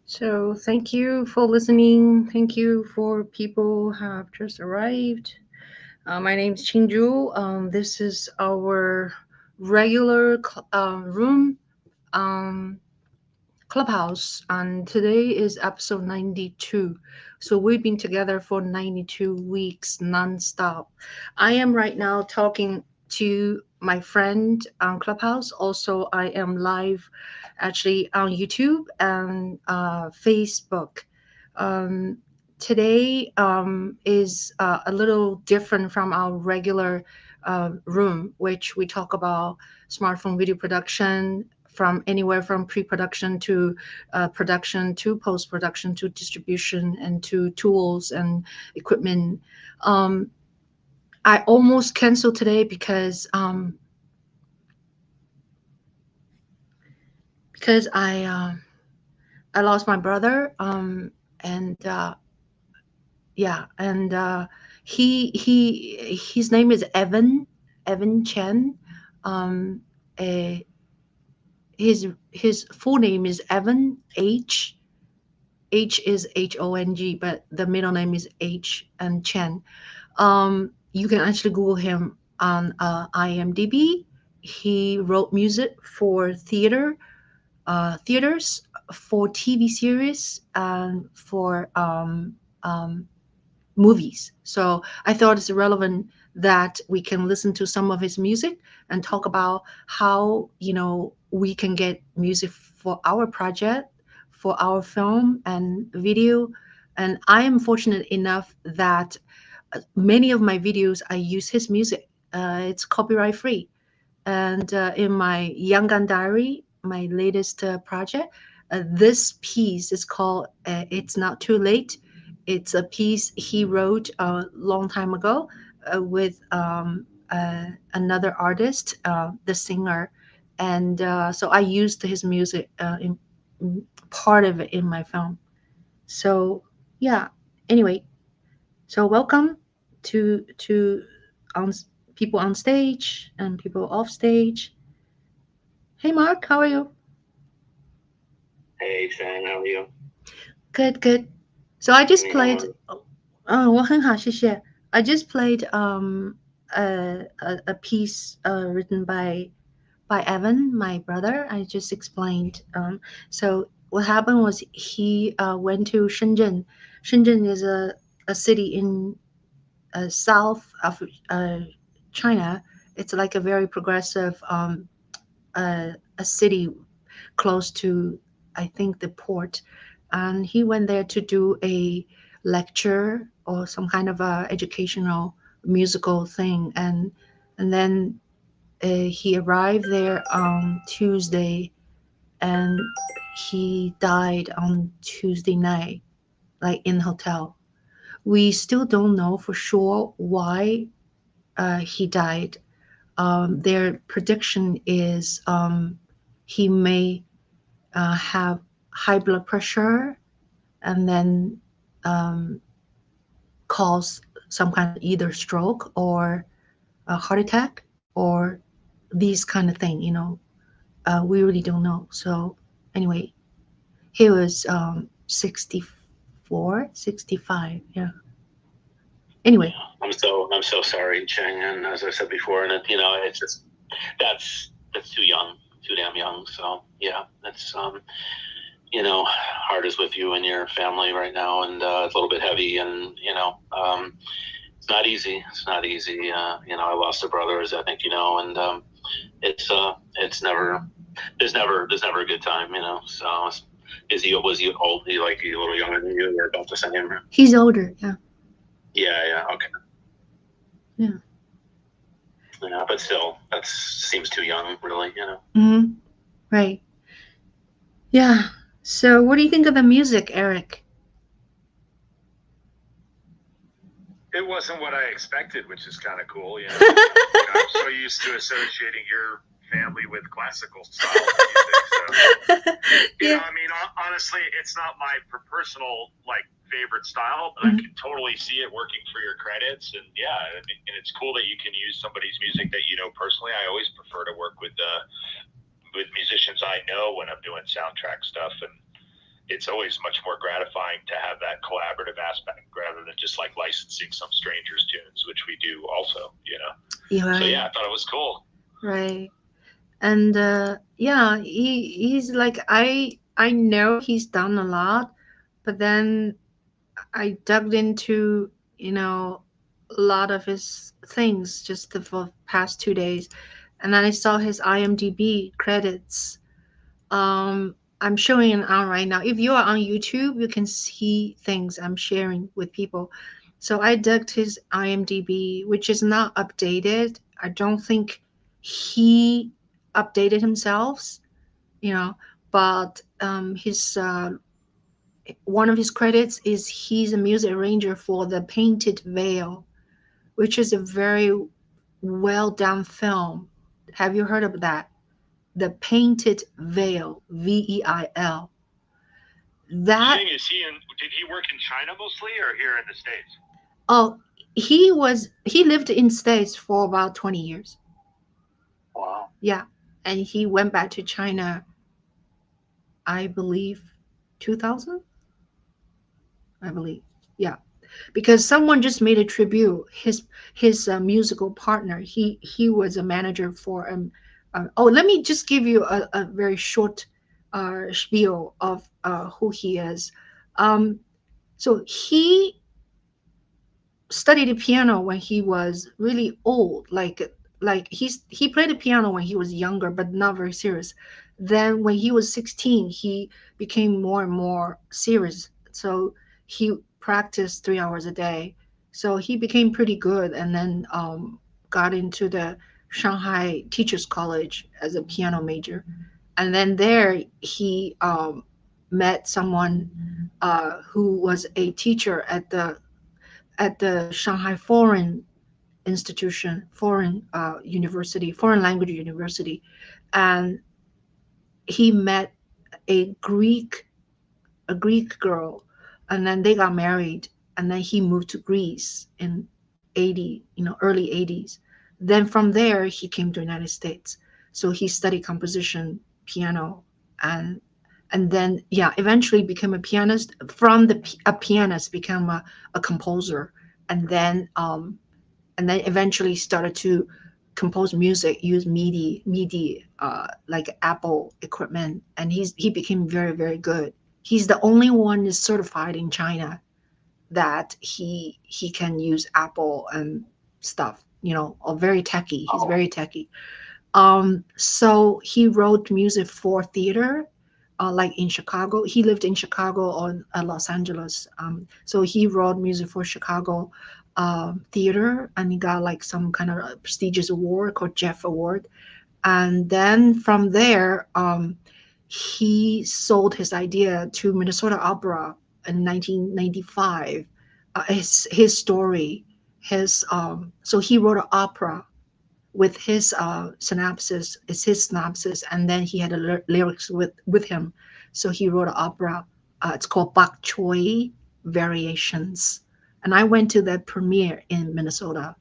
So thank you for listening. Thank you for people who have just arrived. My name is Ching Juhl. This is our regular room Clubhouse, and today is episode 92. So we've been together for 92 weeks nonstop. I am right now talking to my friend on Clubhouse. Also, I am live actually on YouTube and Facebook. Um, Today is a little different from our regular room, which we talk about smartphone video production, from anywhere from pre-production to production to post-production to distribution and to tools and equipment. Um, I almost canceled today because I lost my brother, and yeah, and his name is Evan Chen. Um, eh, his full name is Evan H. H is Hong, but the middle name is H and Chen. You can actually Google him on IMDb. He wrote music for theaters, for TV series, and for movies. So I thought it's relevant that we can listen to some of his music and talk about how we can get music for our project, for our film and video. And I am fortunate enough that many of my videos I use his music. It's copyright free. And in my Young Gun Diary, my latest project, this piece is called "It's Not Too Late." It's a piece he wrote a long time ago with another artist, the singer, and so I used his music in part of it in my film. So yeah. Anyway, so welcome to on people on stage and people off stage. Hey Mark, how are you? Hey Chen, how are you? Good, good. So I just played. Oh, 我很好，谢谢. I just played a piece written by Evan, my brother. I just explained. So what happened was he went to Shenzhen. Shenzhen is a city in south of China. It's like a very progressive a city close to, I think, the port. And he went there to do a lecture or some kind of a educational musical thing. And then he arrived there on Tuesday, and he died on Tuesday night, like in hotel. We still don't know for sure why he died. Their prediction is he may have high blood pressure and then cause some kind of either stroke or a heart attack or these kind of thing. We really don't know. So anyway, he was 64, 65. Yeah. Anyway, I'm so sorry, Cheng, and as I said before, and it's just that's too young, too damn young. So yeah, that's heart is with you and your family right now, and it's a little bit heavy, and it's not easy. It's not easy. I lost a brother, as I think and it's never there's never a good time. So was he old? He a little younger than you, or about the same? He's older. Yeah. Yeah. Okay. Yeah. Yeah, but still, that seems too young, really. Mm-hmm. Right. Yeah. So, what do you think of the music, Eric? It wasn't what I expected, which is kind of cool. I'm so used to associating your family with classical style music. honestly, it's not my personal favorite style, but I can totally see it working for your credits. And yeah, I mean, and it's cool that you can use somebody's music that you know personally. I always prefer to work with musicians I know when I'm doing soundtrack stuff, and it's always much more gratifying to have that collaborative aspect rather than just licensing some stranger's tunes, which we do also, Yeah. So yeah, I thought it was cool. Right. And yeah, he's like, I know he's done a lot, but then I dug into, a lot of his things just for past 2 days, and then I saw his IMDb credits. I'm showing it on right now. If you are on YouTube, you can see things I'm sharing with people. So I dug his IMDb, which is not updated. I don't think he updated himself, but his one of his credits is he's a music arranger for The Painted Veil, which is a very well done film. Have you heard of that? The Painted Veil, Veil. That Ching, did he work in China mostly or here in the States? oh, he lived in States for about 20 years. Wow. Yeah, and he went back to China, I believe, 2000. I believe, yeah, because someone just made a tribute. His musical partner. He was a manager for oh, let me just give you a very short spiel of who he is. So he studied the piano when he was really old, like he played the piano when he was younger, but not very serious. Then when he was 16, he became more and more serious. So he practiced 3 hours a day. So he became pretty good, and then got into the Shanghai Teachers College as a piano major. And then there he met someone who was a teacher at the Shanghai Foreign Institution, Foreign University, Foreign Language University, and he met a Greek girl, and then they got married, and then he moved to Greece in 80, early 80s. Then from there he came to United States. So he studied composition, piano, and then yeah, eventually became a pianist. From a pianist became a composer, and then eventually started to compose music, use MIDI, like Apple equipment, and he became very, very good. He's the only one is certified in China that he can use Apple and stuff, or very techy. He's very techy. So he wrote music for theater, like in Chicago. He lived in Chicago or Los Angeles. So he wrote music for Chicago theater, and he got like some kind of prestigious award called Jeff Award. And then from there, he sold his idea to Minnesota Opera in 1995. His story, so he wrote an opera with his synopsis. It's his synopsis, and then he had the lyrics with him. So he wrote an opera. It's called Bokchoy Variations, and I went to that premiere in Minnesota.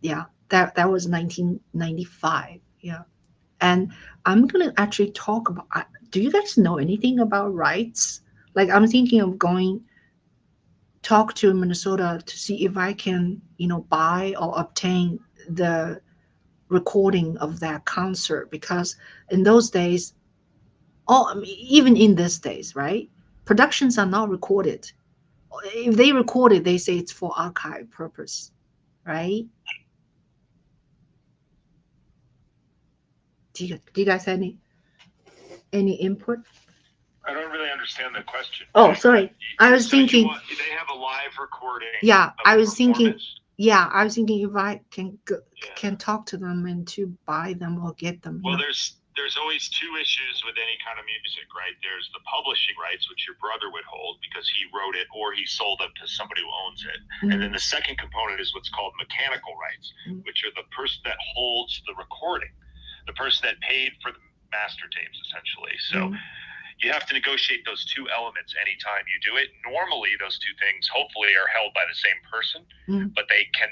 Yeah, that was 1995. Yeah, and I'm gonna actually talk about. Do you guys know anything about rights? Like, I'm thinking of going talk to Minnesota to see if I can, buy or obtain the recording of that concert, because in those days, I mean, even in these days, right, productions are not recorded. If they record it, they say it's for archive purpose, right? Do you guys have any input? I don't really understand the question. Oh, sorry. I was thinking they have a live recording. Yeah, I was thinking. Yeah, I was thinking if I can talk to them and to buy them or get them. Well, there's always two issues with any kind of music, right? There's the publishing rights, which your brother would hold because he wrote it or he sold them to somebody who owns it. And then the second component is what's called mechanical rights, which are the person that holds the recording, the person that paid for the master tapes, essentially. So you have to negotiate those two elements anytime you do it. Normally, those two things hopefully are held by the same person, but they can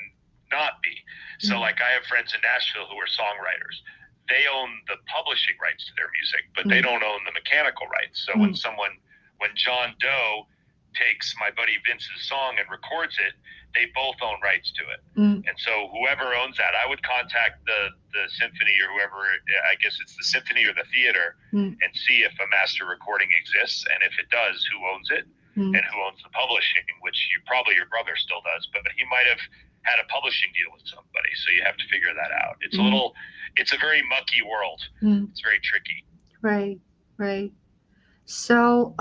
not be. So like I have friends in Nashville who are songwriters. They own the publishing rights to their music, but they don't own the mechanical rights. So when John Doe takes my buddy Vince's song and records it, they both own rights to it. And so whoever owns that, I would contact the symphony or whoever, I guess it's the symphony or the theater, and see if a master recording exists. And if it does, who owns it and who owns the publishing, which probably your brother still does, but he might have had a publishing deal with somebody. So you have to figure that out. It's it's a very mucky world. It's very tricky. Right. So,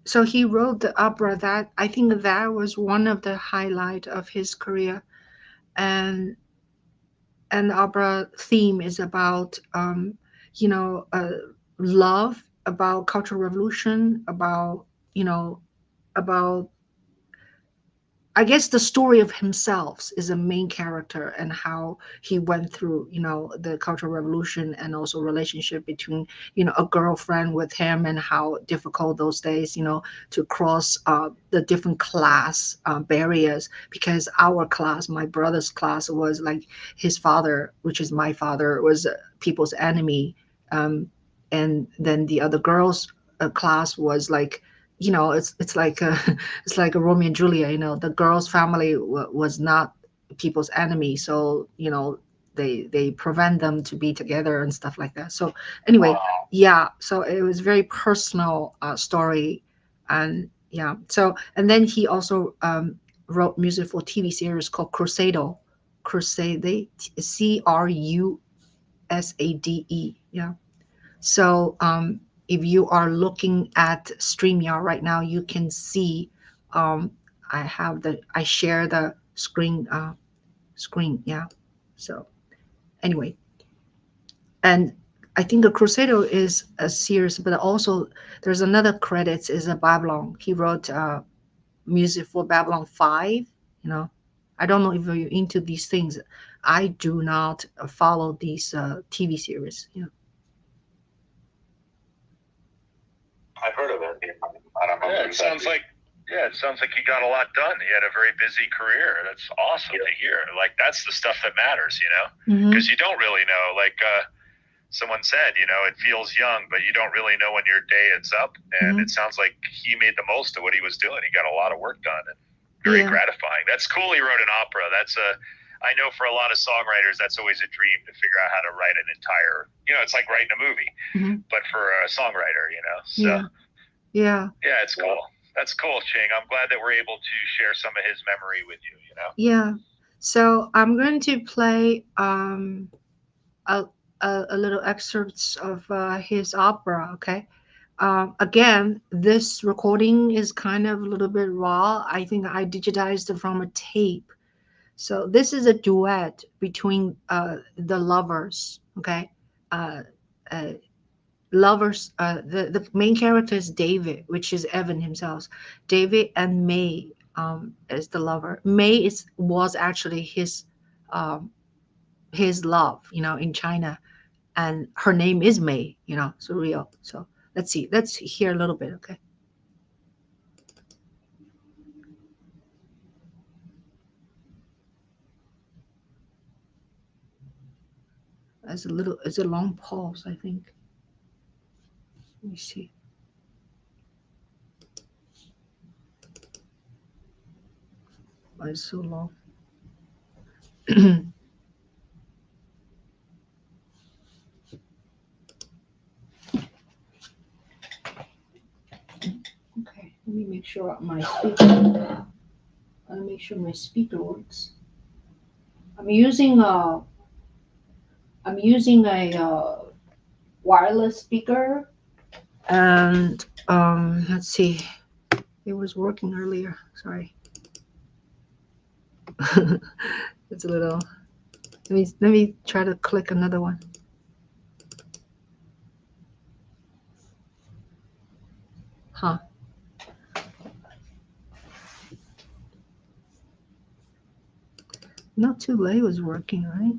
so he wrote the opera that I think that was one of the highlight of his career, and the opera theme is about love, about Cultural Revolution, about about I guess the story of himself is a main character, and how he went through, the Cultural Revolution, and also relationship between, a girlfriend with him, and how difficult those days, to cross the different class barriers, because our class, my brother's class, was like his father, which is my father, was people's enemy. And then the other girls' class was like, it's like it's like a Romeo and Juliet. The girl's family was not people's enemy, so they prevent them to be together and stuff like that. So anyway, yeah. So it was very personal story, and yeah. So and then he also wrote music for TV series called Crusade, Crusade. Yeah. So if you are looking at StreamYard right now, you can see I share the screen. Yeah. So anyway, and I think the Crusader is a series, but also there's another credits is a Babylon. He wrote music for Babylon 5. I don't know if you're into these things. I do not follow these TV series. I've heard of it. I don't know. It sounds like he got a lot done. He had a very busy career. That's awesome to hear. Like, that's the stuff that matters, because you don't really know. Like someone said, it feels young, but you don't really know when your day is up. And it sounds like he made the most of what he was doing. He got a lot of work done, and very gratifying. That's cool. He wrote an opera. I know for a lot of songwriters, that's always a dream, to figure out how to write an entire, it's like writing a movie, but for a songwriter, So, yeah, it's cool. That's cool, Ching. I'm glad that we're able to share some of his memory with you, Yeah. So I'm going to play a little excerpts of his opera, okay? Again, this recording is kind of a little bit raw. I think I digitized it from a tape. So this is a duet between the lovers, okay? Lovers. The main character is David, which is Evan himself. David and May is the lover. May was actually his love, in China, and her name is May, so real. So let's hear a little bit, okay? It's a long pause, I think. Let me see. Why is it so long? Okay, let me make sure my speaker works. I'm using a wireless speaker, and let's see, it was working earlier. Sorry. It's a little. Let me try to click another one. Huh. Not too late was working, right?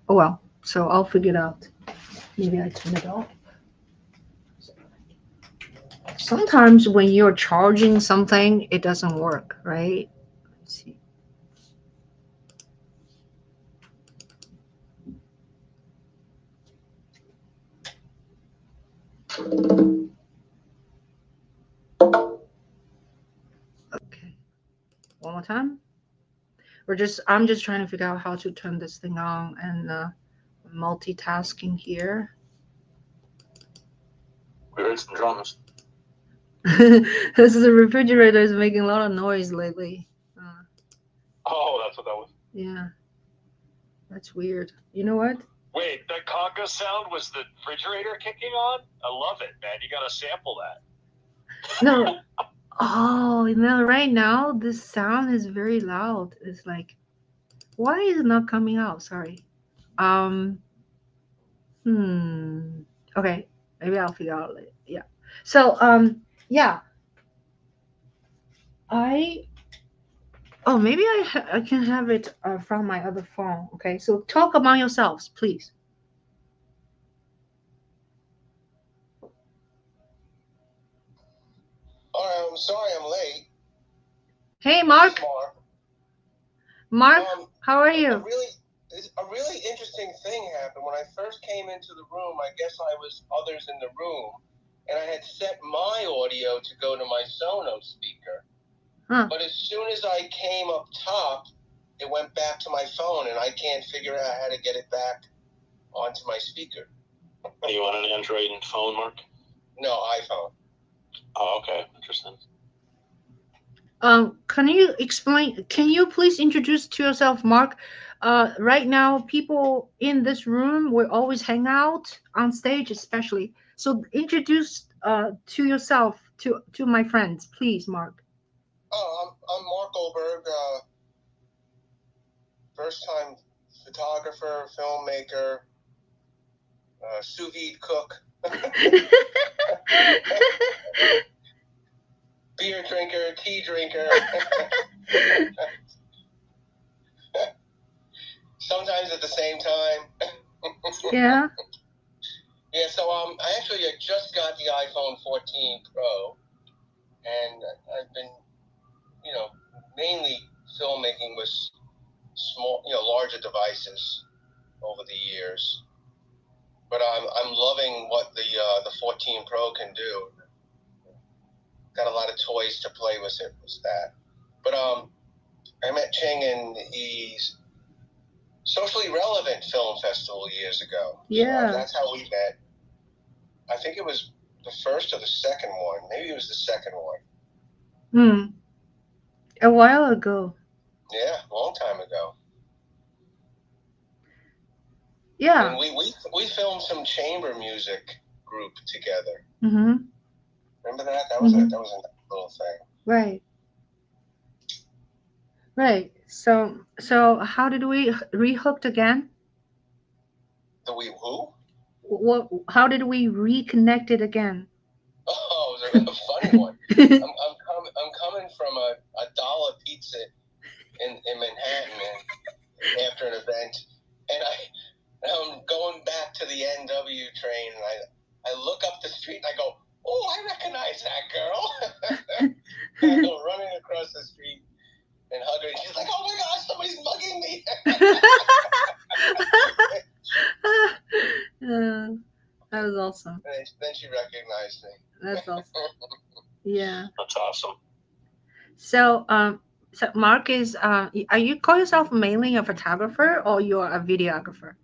Oh well, so I'll figure it out. Maybe I turn it off. Sometimes when you're charging something, it doesn't work, right? Let's see. Okay, one more time. I'm just trying to figure out how to turn this thing on and multitasking here. We heard some drums. This is the refrigerator is making a lot of noise lately. Oh, that's what that was. Yeah, that's weird. You know what? Wait, that conga sound was the refrigerator kicking on? I love it, man. You gotta sample that. No. Oh, right now this sound is very loud. It's like, why is it not coming out? Sorry. Um. Okay, maybe I'll figure out later. Yeah. So yeah. I maybe I can have it from my other phone. Okay, so talk among yourselves, please. All right, I'm sorry I'm late. Hey, Mark. Mark, how are A you? really interesting thing happened when I first came into the room. I guess I was others in the room, and I had set my audio to go to my Sonos speaker. Huh. But as soon as I came up top, it went back to my phone, and I can't figure out how to get it back onto my speaker. Are you on an Android phone, Mark? No, iPhone. Oh, okay. Interesting. Can you explain? Can you please introduce to yourself, Mark? Right now, people in this room will always hang out on stage, especially. So introduce to yourself to my friends, please, Mark. Oh, I'm Mark Goldberg, first-time photographer, filmmaker, sous vide cook, beer drinker, tea drinker. Sometimes at the same time. Yeah. Yeah, so I actually just got the iPhone 14 Pro, and I've been, mainly filmmaking with small, larger devices over the years. But I'm loving what the 14 Pro can do. Got a lot of toys to play with it with that. But I met Ching in the Socially Relevant Film Festival years ago. Yeah. So that's how we met. I think it was the first or the second one. Maybe it was the second one. A while ago. Yeah, a long time ago. Yeah. And we filmed some chamber music group together. Mm-hmm. Remember that? That was a little thing. Right. Right. So how did we rehooked again? Who? How did we reconnect it again? Oh, it was a funny one. I'm coming from a dollar pizza in Manhattan after an event, and I'm going back to the NW train, and I look up the street and I go, oh, I recognize that girl. And I go running across the street and hug her, and she's like, oh my gosh, somebody's mugging me. That was awesome. And then she recognized me. That's awesome. Yeah. That's awesome. So so Mark is are you call yourself mainly a photographer or you're a videographer?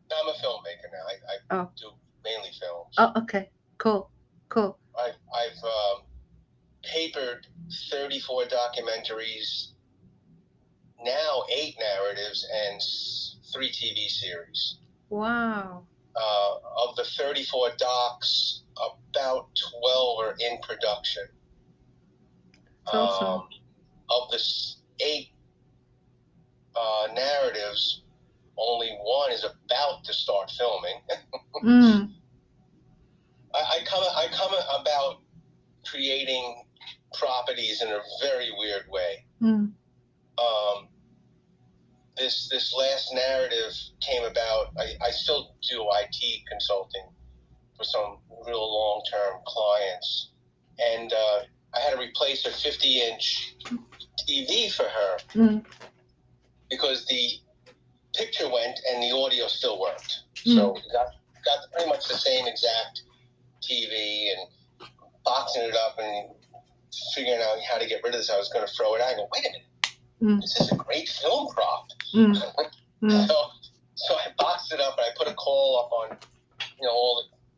I'm a filmmaker now. I do mainly films. Oh, okay. Cool. I've papered 34 documentaries, now 8 narratives, and 3 TV series. Wow. Of the 34 docs, about 12 are in production. That's awesome. Of the 8 narratives, only 1 is about to start filming. I come about creating properties in a very weird way. This last narrative came about. I still do IT consulting for some real long-term clients, and I had to replace her 50-inch TV for her because the picture went and the audio still worked. So we got pretty much the same exact TV and boxing it up and figuring out how to get rid of this. I was going to throw it out. I go, wait a minute, this is a great film prop. So I boxed it up and I put a call up on,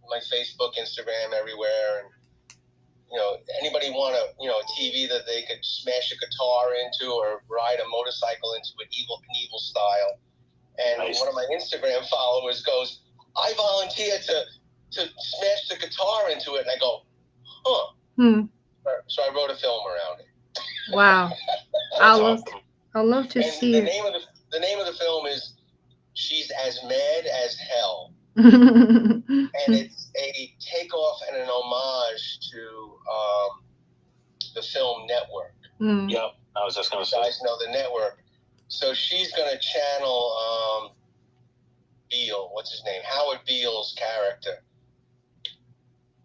my Facebook, Instagram, everywhere, and anybody want a TV that they could smash a guitar into or ride a motorcycle into an Evel Knievel style. And nice. One of my Instagram followers goes, I volunteer to smash the guitar into it. And I go, huh. So I wrote a film around it. Wow. I'd love to see it. The name of the film is She's as Mad as Hell. And it's a takeoff and an homage to the film Network. Yep, I was just going to say. You guys know the Network. So she's going to channel Beale, what's his name? Howard Beale's character.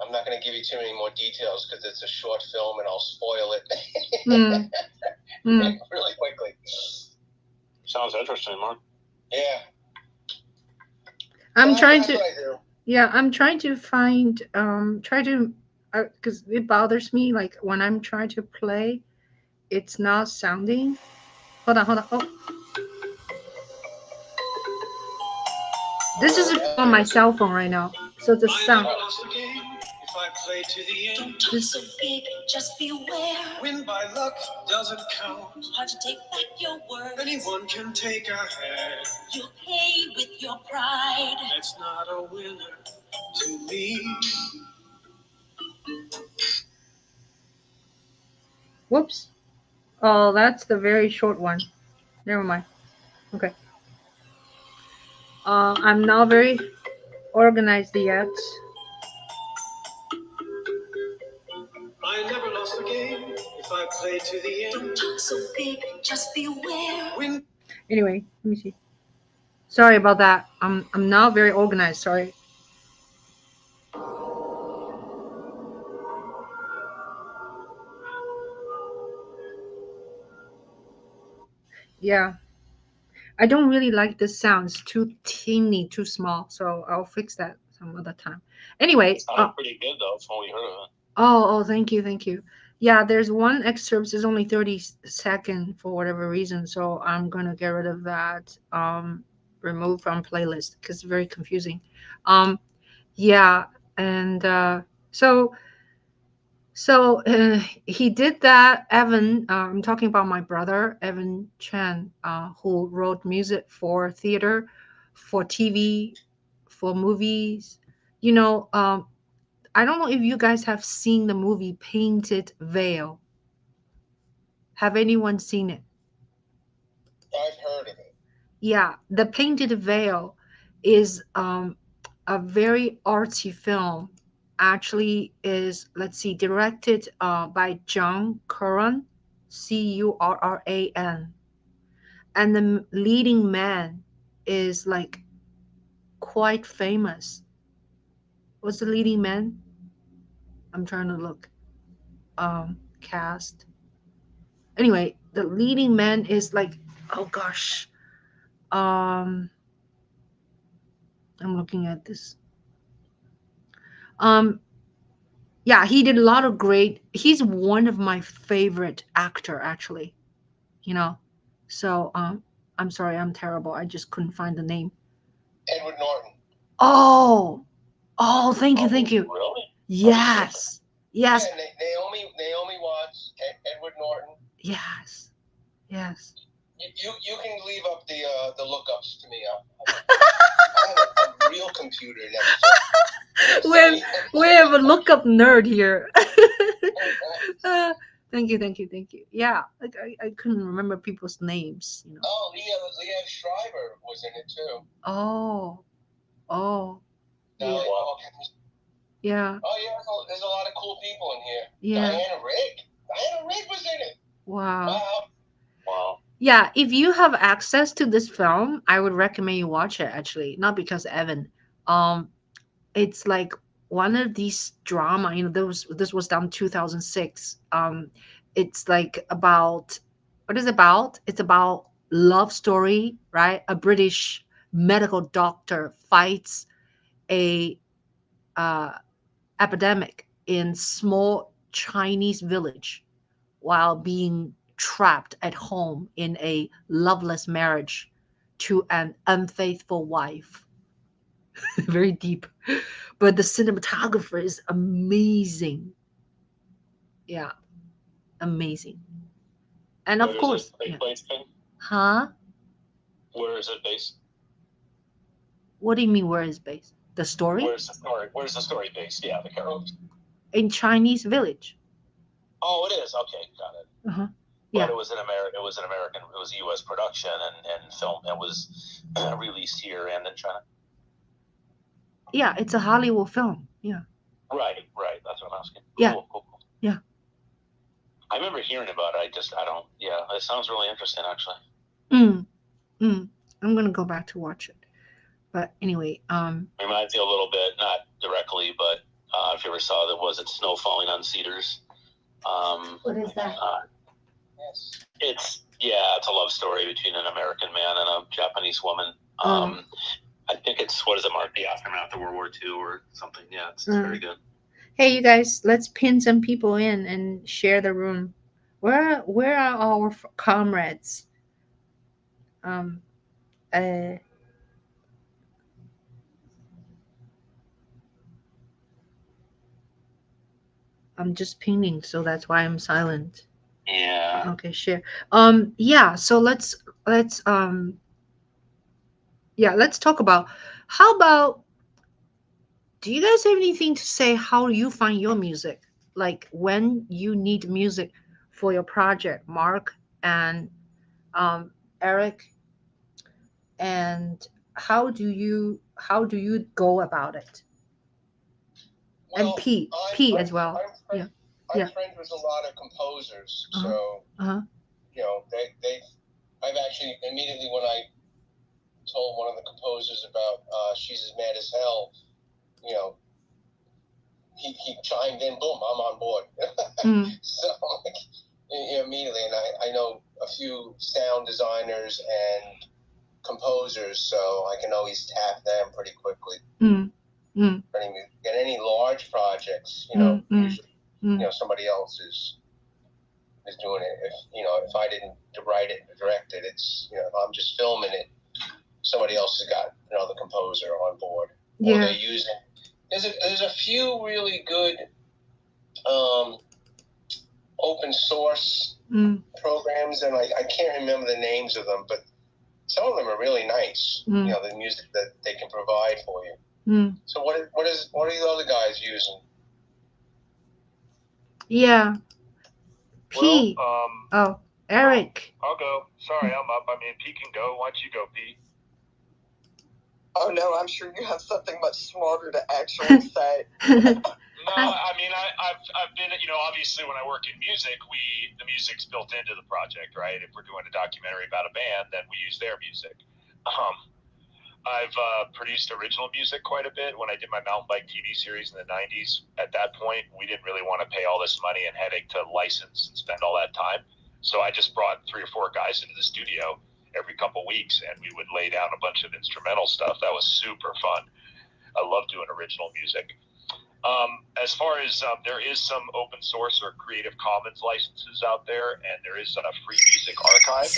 I'm not going to give you too many more details because it's a short film and I'll spoil it really quickly. Sounds interesting, man. Yeah. I'm trying to find, because it bothers me, like when I'm trying to play, it's not sounding. Hold on. Oh. This is on my cell phone right now, so the sound. This so big, just beware. Win by luck doesn't count. Hard to take back your word. Anyone can take a hand. You'll pay with your pride. That's not a winner to me. Whoops. Oh, that's the very short one. Never mind. Okay. I'm not very organized yet. I never lost a game if I play to the end. So big, just beware. Anyway, let me see. Sorry about that. I'm not very organized. Sorry. Yeah. I don't really like the sounds. Too teeny, too small. So I'll fix that some other time. Anyway. It sounded pretty good though from what we heard of it. Oh, thank you. Yeah, there's one excerpt. It's only 30 seconds for whatever reason. So I'm going to get rid of that. Remove from playlist because it's very confusing. Yeah. And so he did that. Evan, I'm talking about my brother, Evan Chen, who wrote music for theater, for TV, for movies. I don't know if you guys have seen the movie Painted Veil. Have anyone seen it? I've heard of it. Yeah, The Painted Veil is a very artsy film. Actually is, let's see, directed by John Curran, Curran. And the leading man is like quite famous. What's the leading man? I'm trying to look. Cast. Anyway, the leading man is like, oh gosh. I'm looking at this. Yeah, he did a lot of he's one of my favorite actor actually. So I'm sorry, I'm terrible. I just couldn't find the name. Edward Norton. Oh, thank you. Really? Yes. Yeah, Naomi Watts, Edward Norton. Yes. You can leave up the lookups to me. I have a real computer now. We have a lookup nerd here. Thank you. Yeah, like I couldn't remember people's names. Oh, Leah Schreiber was in it too. Oh. Yeah. Yeah. Oh yeah, there's a lot of cool people in here. Yeah. Diana Rigg was in it. Wow. Wow. Yeah, if you have access to this film, I would recommend you watch it actually. Not because Evan. It's like one of these drama, this was done 2006. It's like about, what is it about? It's about love story, right? A British medical doctor fights a epidemic in small Chinese village while being trapped at home in a loveless marriage to an unfaithful wife. Very deep. But the cinematographer is amazing. Yeah, amazing. And of Where does course, it take yeah. place in? Huh? Where is it based? What do you mean, where is based? The story? Where's the story? Where's the story based? Yeah, the characters. In Chinese village. Oh, it is. Okay, got it. Uh-huh. Yeah. But it was an American. It was a U.S. production and film. It was released here and in China. Yeah, it's a Hollywood film. Yeah. Right. That's what I'm asking. Yeah. Cool. Yeah. I remember hearing about it. I don't. Yeah, it sounds really interesting, actually. I'm gonna go back to watch it. But anyway, reminds me a little bit, not directly, but if you ever saw that, was it Snow Falling on Cedars? what is that? Yes. It's a love story between an American man and a Japanese woman. I think it's, what does it mark, the aftermath of World War II or something. Yeah, it's very good. Hey, you guys, let's pin some people in and share the room. Where are our comrades? I'm just pinging, so that's why I'm silent. Yeah. Okay, share. Yeah, so let's talk about, how about, do you guys have anything to say how you find your music? Like when you need music for your project, Mark and Eric, and how do you go about it? Well, And P as well. I'm friends with a lot of composers, so I've actually immediately, when I told one of the composers about She's as Mad as Hell, he chimed in, boom, I'm on board. So immediately, and I know a few sound designers and composers, so I can always tap them pretty quickly. And any large projects, usually, somebody else is doing it. If I didn't write it or direct it, it's, if I'm just filming it, somebody else has got another composer on board. Or they're using, there's a few really good open source programs, and I can't remember the names of them, but some of them are really nice. The music that they can provide for you. So what are the other guys using? Yeah. P. Well, Eric. I'll go. Sorry, I'm up. I mean, P can go. Why don't you go, P? Oh no, I'm sure you have something much smarter to actually say. No, I mean, I've been, obviously when I work in music, the music's built into the project, right? If we're doing a documentary about a band, then we use their music. I've produced original music quite a bit. When I did my mountain bike TV series in the 90s, at that point, we didn't really want to pay all this money and headache to license and spend all that time. So I just brought 3 or 4 guys into the studio every couple weeks, and we would lay down a bunch of instrumental stuff. That was super fun. I love doing original music. As far as there is some open source or Creative Commons licenses out there, and there is a Free Music Archive,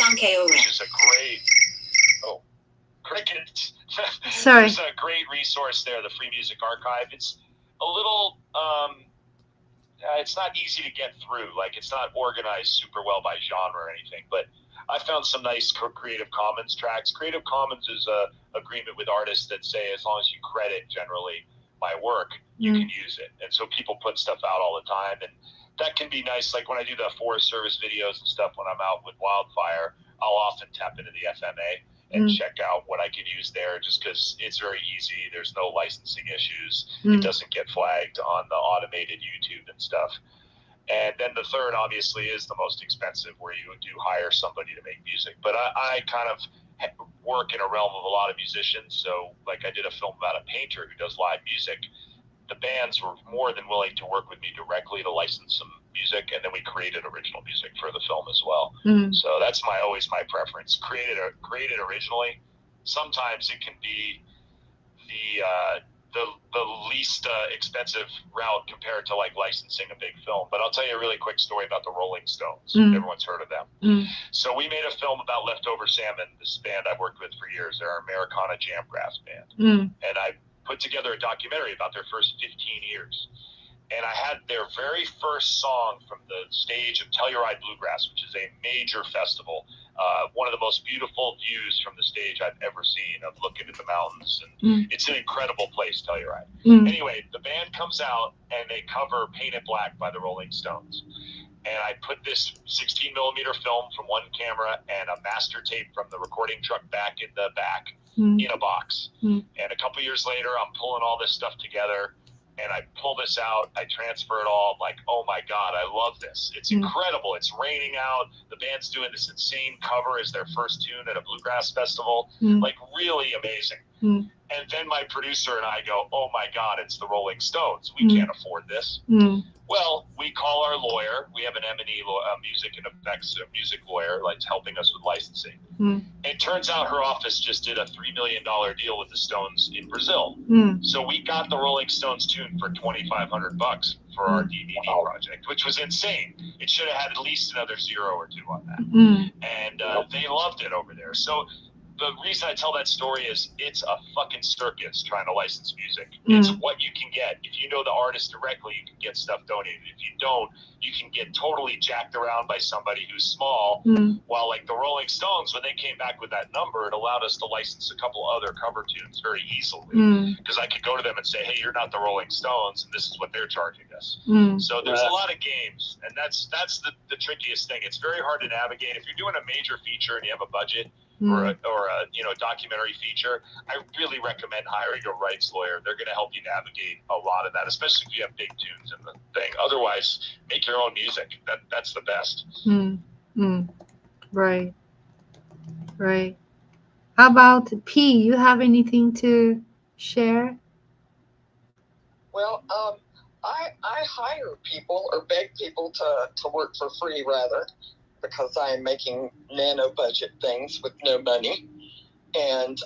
which is a great... Oh, crickets. Sorry. There's a great resource there, the Free Music Archive. It's a little... it's not easy to get through. Like, it's not organized super well by genre or anything, but I found some nice Creative Commons tracks. Creative Commons is a agreement with artists that say as long as you credit generally my work, you can use it. And so people put stuff out all the time, and that can be nice. Like when I do the Forest Service videos and stuff when I'm out with wildfire, I'll often tap into the FMA and check out what I can use there, just because it's very easy. There's no licensing issues. It doesn't get flagged on the automated YouTube and stuff. And then the third, obviously, is the most expensive, where you do hire somebody to make music. But I kind of work in a realm of a lot of musicians. So, like, I did a film about a painter who does live music. the bands were more than willing to work with me directly to license some music, and then we created original music for the film as well. So that's always my preference. Create it originally. Sometimes it can be the least expensive route compared to like licensing a big film. But I'll tell you a really quick story about the Rolling Stones. Everyone's heard of them. So we made a film about Leftover Salmon, this band I've worked with for years. They're our Americana Jamgrass band. And I put together a documentary about their first 15 years. And I had their very first song from the stage of Telluride Bluegrass, which is a major festival. One of the most beautiful views from the stage I've ever seen of looking at the mountains. And it's an incredible place, Telluride. Anyway, the band comes out and they cover Painted Black by the Rolling Stones. And I put this 16 millimeter film from one camera and a master tape from the recording truck back in the back in a box. And a couple years later, I'm pulling all this stuff together. And I pull this out, I transfer it all. I'm like, oh my God, I love this. It's incredible. It's raining out. The band's doing this insane cover as their first tune at a bluegrass festival. Like, really amazing. And then my producer and I go, oh my God, it's the Rolling Stones. We can't afford this. Well, we call our lawyer. We have an M&E music and effects music lawyer, like helping us with licensing. It turns out her office just did a $3 million deal with the Stones in Brazil. So we got the Rolling Stones tune for $2,500 for our DVD project, which was insane. It should have had at least another 0 or 2 on that. And they loved it over there. So the reason I tell that story is it's a fucking circus trying to license music. It's what you can get. If you know the artist directly, you can get stuff donated. If you don't, you can get totally jacked around by somebody who's small. While like the Rolling Stones, when they came back with that number, it allowed us to license a couple other cover tunes very easily. Because I could go to them and say, hey, you're not the Rolling Stones, and this is what they're charging us. So there's a lot of games, and that's the trickiest thing. It's very hard to navigate. If you're doing a major feature and you have a budget, or a documentary feature, I really recommend hiring a rights lawyer. They're going to help you navigate a lot of that, especially if you have big tunes in the thing. Otherwise, make your own music. That's the best. Right. How about P? You have anything to share? Well, I hire people or beg people to work for free rather, because I am making nano budget things with no money. And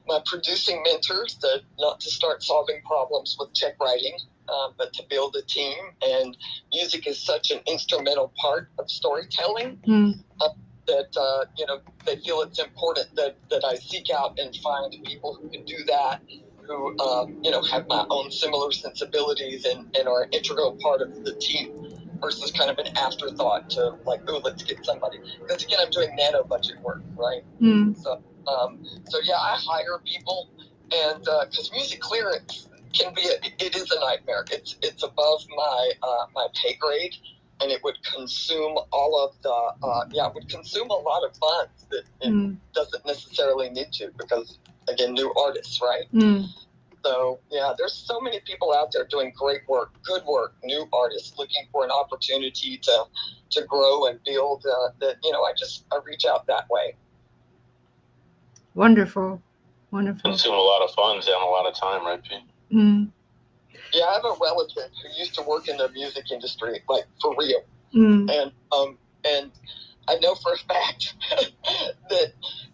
my producing mentors said not to start solving problems with check writing, but to build a team. And music is such an instrumental part of storytelling that, they feel it's important that I seek out and find people who can do that, who, have my own similar sensibilities and are an integral part of the team, versus kind of an afterthought to like, oh, let's get somebody. Because again, I'm doing nano budget work, right? So yeah, I hire people, and because music clearance can be, it is a nightmare. It's above my pay grade, and it would consume all of the, it would consume a lot of funds that it doesn't necessarily need to, because again, new artists, right? So, yeah, there's so many people out there doing great work, good work, new artists looking for an opportunity to grow and build that, I reach out that way. Wonderful. Consume a lot of funds and a lot of time, right, P? Yeah, I have a relative who used to work in the music industry, like for real. And I know for a fact that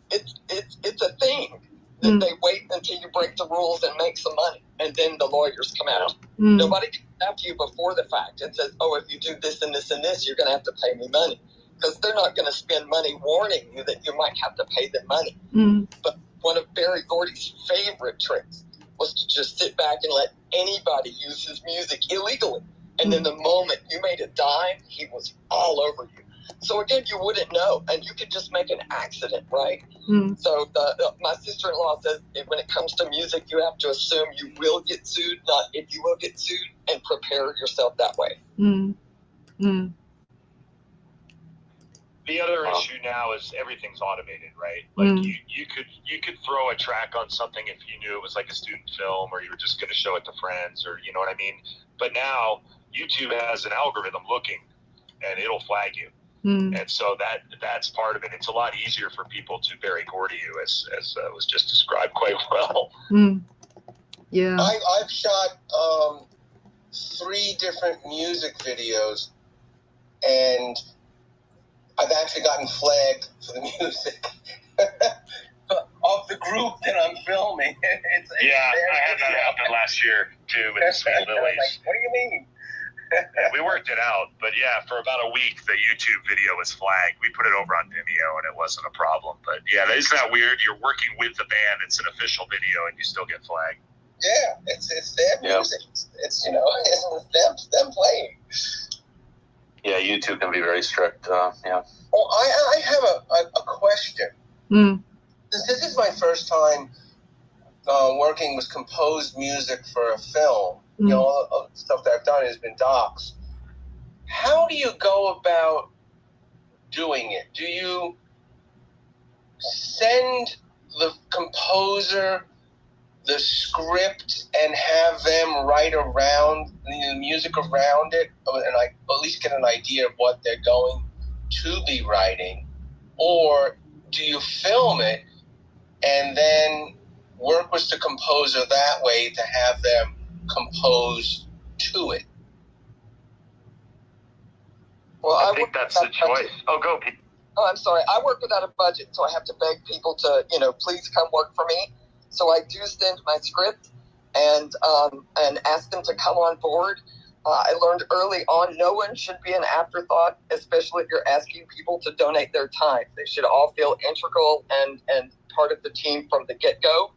it's a thing. That they wait until you break the rules and make some money, and then the lawyers come out. Nobody comes after you before the fact and says, oh, if you do this and this and this, you're going to have to pay me money. Because they're not going to spend money warning you that you might have to pay them money. But one of Berry Gordy's favorite tricks was to just sit back and let anybody use his music illegally. And then the moment you made a dime, he was all over you. So again, you wouldn't know, and you could just make an accident, right? So my sister-in-law says when it comes to music, you have to assume you will get sued, not if you will get sued, and prepare yourself that way. The other issue now is everything's automated, right? Like you could throw a track on something if you knew it was like a student film, or you were just going to show it to friends, or you know what I mean. But now YouTube has an algorithm looking, and it'll flag you. And so that's part of it. It's a lot easier for people to Berry Gordy you, as was just described quite well. Yeah. I've shot 3 different music videos, and I've actually gotten flagged for the music of the group that I'm filming. I had that happen last year too with the Sweet Lilies. Like, what do you mean? We worked it out, but yeah, for about a week, the YouTube video was flagged. We put it over on Vimeo, and it wasn't a problem. But yeah, isn't that weird? You're working with the band; it's an official video, and you still get flagged. Yeah, it's their music. It's it's them playing. Yeah, YouTube can be very strict. Yeah. Well, I have a question. This is my first time working with composed music for a film. You know, all the stuff that I've done has been docs. How do you go about doing it? Do you send the composer the script and have them write around the music around it, and I at least get an idea of what they're going to be writing? Or do you film it and then work with the composer that way to have them compose to it? Well, I think that's the choice. Oh, go, Pete. Oh, I'm sorry. I work without a budget, so I have to beg people to, please come work for me. So I do send my script and ask them to come on board. I learned early on, no one should be an afterthought, especially if you're asking people to donate their time. They should all feel integral and part of the team from the get-go.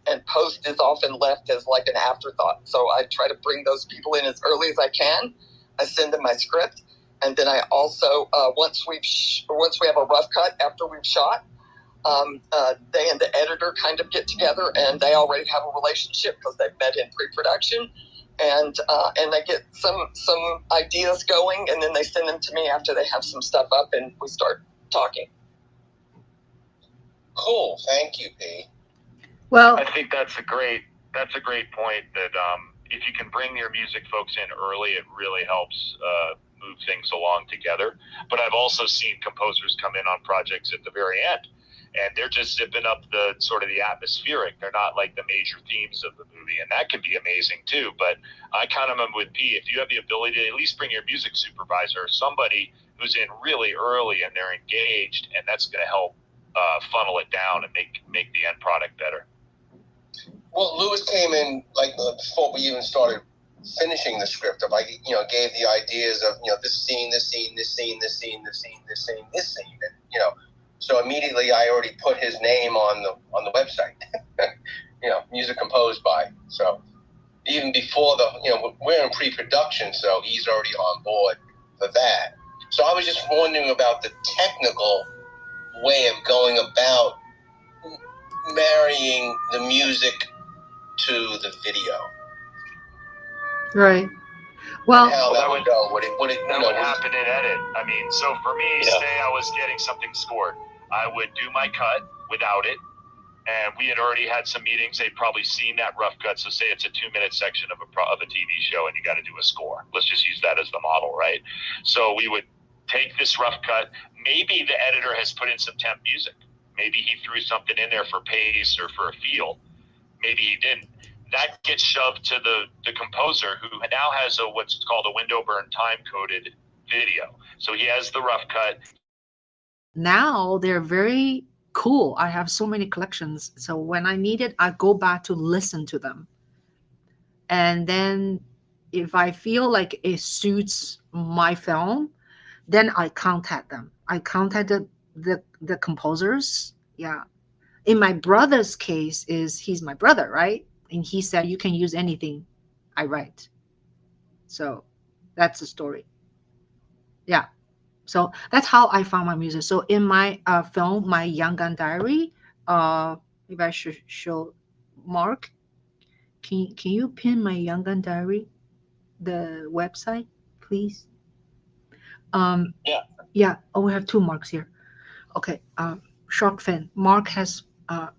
And post is often left as like an afterthought. So I try to bring those people in as early as I can. I send them my script. And then I also, once we have a rough cut after we've shot, they and the editor kind of get together, and they already have a relationship because they've met in pre-production, and they get some ideas going, and then they send them to me after they have some stuff up, and we start talking. Cool, thank you, P. Well, I think that's a great point. That if you can bring your music folks in early, it really helps move things along together. But I've also seen composers come in on projects at the very end, and they're just zipping up the sort of the atmospheric. They're not like the major themes of the movie, and that can be amazing too. But I kind of am with P. If you have the ability to at least bring your music supervisor or somebody who's in really early and they're engaged, and that's going to help funnel it down and make the end product better. Well, Lewis came in like before we even started finishing the script. Of like, gave the ideas of this scene, this scene, this scene, this scene, this scene, this scene, this scene, and so immediately I already put his name on the website. Music composed by. So even before we're in pre-production, so he's already on board for that. So I was just wondering about the technical way of going about marrying the music to the video. right. Well, How that would go? Would happen in edit. I mean, so for me, say I was getting something scored, I would do my cut without it, and we had already had some meetings. They'd probably seen that rough cut. So say it's a 2-minute section of a TV show, and you got to do a score. Let's just use that as the model, right? So we would take this rough cut. Maybe the editor has put in some temp music. Maybe he threw something in there for pace or for a feel. Maybe he didn't. That gets shoved to the composer, who now has what's called a window burn time-coded video. So he has the rough cut. Now they're very cool. I have so many collections. So when I need it, I go back to listen to them. And then if I feel like it suits my film, then I contact them. I contacted the composers. Yeah. In my brother's case, he's my brother, right? And he said, you can use anything I write. So that's the story. Yeah. So that's how I found my music. So in my film, my Young Gun Diary, maybe I should show Mark. Can you pin my Young Gun Diary, the website, please? Yeah. Oh, we have 2 Marks here. Okay. Shark Fin. Mark has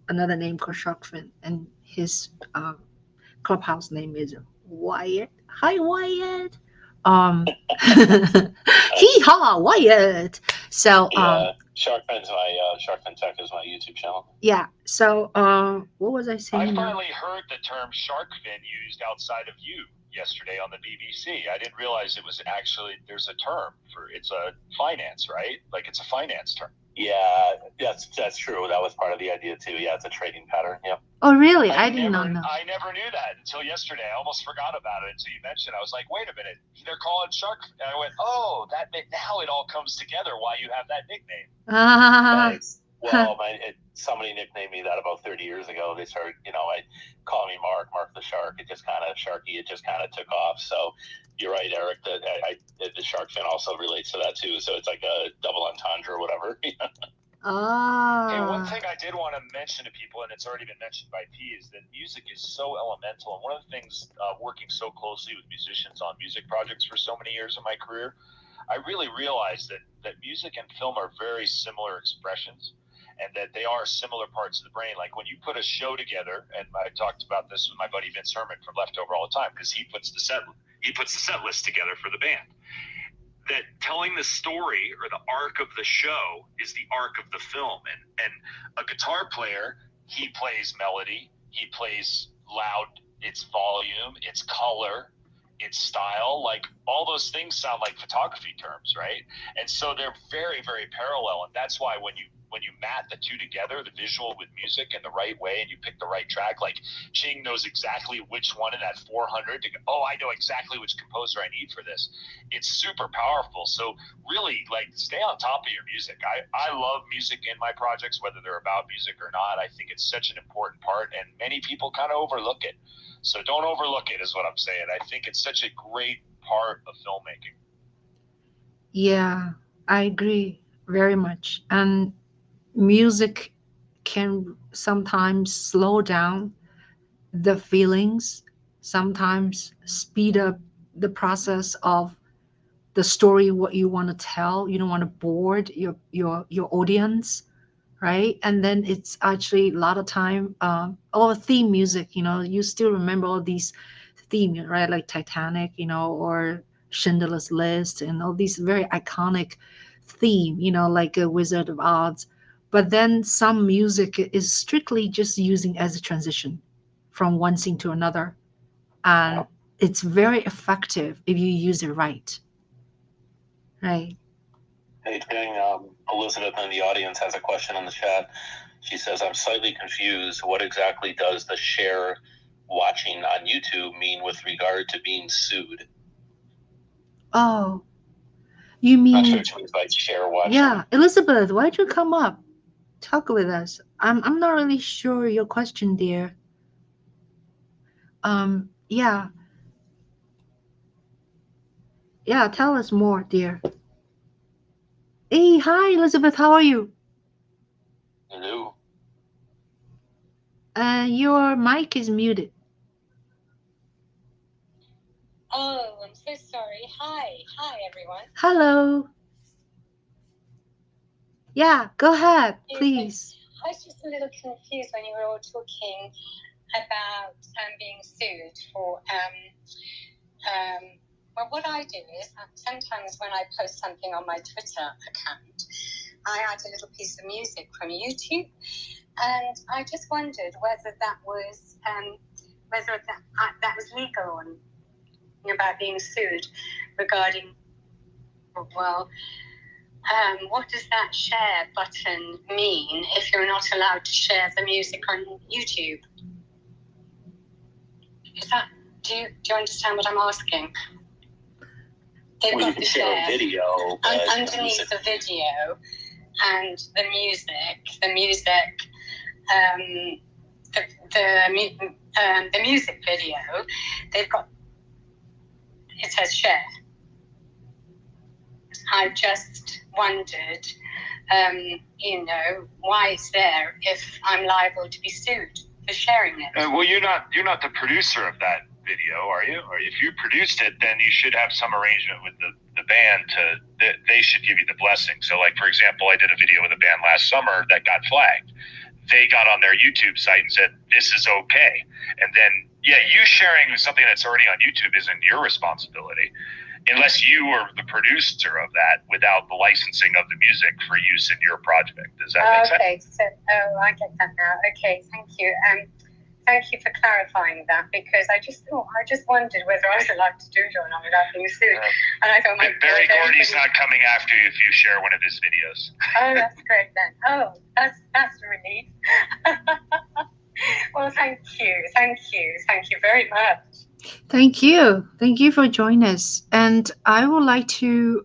another name called Shark Fin, and his Clubhouse name is Wyatt. Hi, Wyatt. hee haw, Wyatt. So Shark Fin Tech is my YouTube channel. Yeah. So what was I saying? I now? finally heard the term shark fin used outside of you yesterday on the BBC. I didn't realize it was actually, there's a term for, it's a finance, right? Like it's a finance term. Yeah, that's true. That was part of the idea too. Yeah, it's a trading pattern. Yeah. Oh, really? I did not know. I never knew that until yesterday. I almost forgot about it until you mentioned it. I was like, wait a minute, they're calling shark. And I went, oh, now it all comes together why you have that nickname. Thanks. Well, somebody nicknamed me that about 30 years ago. They started, call me Mark the Shark. It just kind of took off. So you're right, Eric, that the shark fin also relates to that too. So it's like a double entendre or whatever. Hey, one thing I did want to mention to people, and it's already been mentioned by P, is that music is so elemental. And one of the things, working so closely with musicians on music projects for so many years in my career, I really realized that music and film are very similar expressions, and that they are similar parts of the brain. Like when you put a show together, and I talked about this with my buddy Vince Herman from Leftover all the time, because he puts the set list together for the band. That telling the story or the arc of the show is the arc of the film. And a guitar player, he plays melody, he plays loud, its volume, its color, its style, like all those things sound like photography terms, right? And so they're very, very parallel. And that's why when you mat the two together, the visual with music in the right way, and you pick the right track, like Ching knows exactly which one in that 400 to go, oh, I know exactly which composer I need for this. It's super powerful. So really, like, stay on top of your music. I love music in my projects, whether they're about music or not. I think it's such an important part, and many people kind of overlook it. So don't overlook it is what I'm saying. I think it's such a great part of filmmaking. Yeah, I agree very much. And music can sometimes slow down the feelings, sometimes speed up the process of the story, what you want to tell. You don't want to bored your audience, right? And then it's actually a lot of time all theme music, you still remember all these themes, right? Like Titanic, or Schindler's List, and all these very iconic theme, like a Wizard of Oz. But then some music is strictly just using as a transition from one scene to another, and it's very effective if you use it right. Right. Hey, Ching, Elizabeth in the audience has a question in the chat. She says, I'm slightly confused. What exactly does the share watching on YouTube mean with regard to being sued? Oh, you mean... Not sure it means like share watching. Yeah, Elizabeth, why'd you come up? Talk with us. I'm not really sure your question, dear. Yeah. Yeah, tell us more, dear. Hey, hi, Elizabeth. How are you? Hello. Your mic is muted. Oh, I'm so sorry. Hi, everyone. Hello. Yeah, go ahead, please. I was just a little confused when you were all talking about being sued for. Well, what I do is sometimes when I post something on my Twitter account, I add a little piece of music from YouTube, and I just wondered whether that was that was legal and about being sued regarding. Well, what does that share button mean if you're not allowed to share the music on YouTube? Do you understand what I'm asking? They've got the share video underneath the video and the music video. They've got, it says share. I just wondered, why it's there if I'm liable to be sued for sharing it. Well, you're not the producer of that video, are you? Or if you produced it, then you should have some arrangement with the band they should give you the blessing. So, like, for example, I did a video with a band last summer that got flagged. They got on their YouTube site and said, this is okay. And then Yeah, you sharing something that's already on YouTube isn't your responsibility, unless you are the producer of that without the licensing of the music for use in your project. Does that make sense? Okay, so I get that now. Okay, thank you. Thank you for clarifying that, because I just wondered whether I was allowed to do it or not without being sued. And I thought, Barry Gordy's not coming after you if you share one of his videos. Oh, that's great then. Oh, that's a relief. Well, thank you very much. Thank you for joining us. And I would like to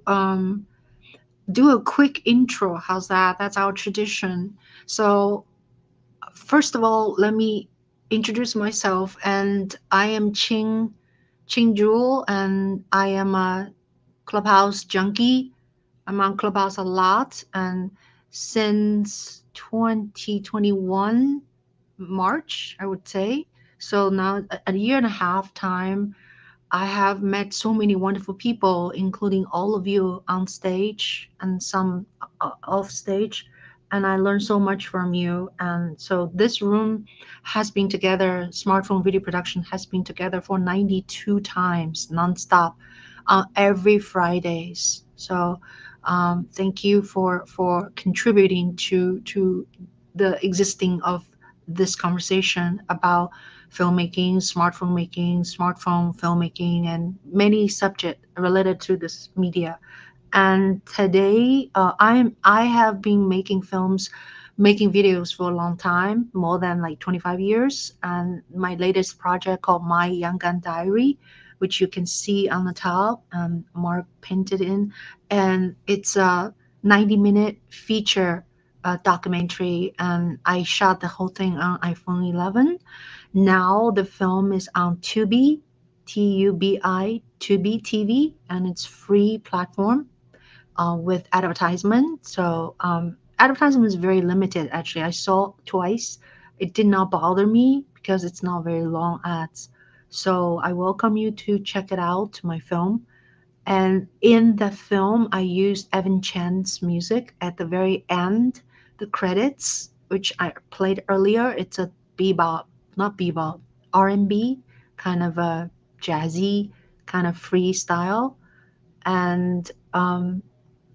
do a quick intro. How's that? That's our tradition. So first of all, let me introduce myself. And I am Ching Juhl, and I am a Clubhouse junkie. I'm on Clubhouse a lot, and since 2021 March, I would say. So now a year and a half time, I have met so many wonderful people, including all of you on stage and some off stage. And I learned so much from you. And so this room has been together, smartphone video production has been together for 92 times nonstop every Fridays. So thank you for contributing to the existing of this conversation about filmmaking, smartphone filmmaking, and many subjects related to this media. And today, I have been making videos for a long time, more than like 25 years. And my latest project called My Young Gun Diary, which you can see on the top, Mark painted in, and it's a 90-minute feature documentary, and I shot the whole thing on iPhone 11. Now the film is on Tubi, Tubi, Tubi TV, and it's free platform with advertisement. So advertisement is very limited. Actually, I saw twice. It did not bother me because it's not very long ads. So I welcome you to check it out, my film. And in the film, I used Evan Chen's music at the very end, the credits, which I played earlier. It's a bebop, not bebop, R&B, kind of a jazzy, kind of freestyle. And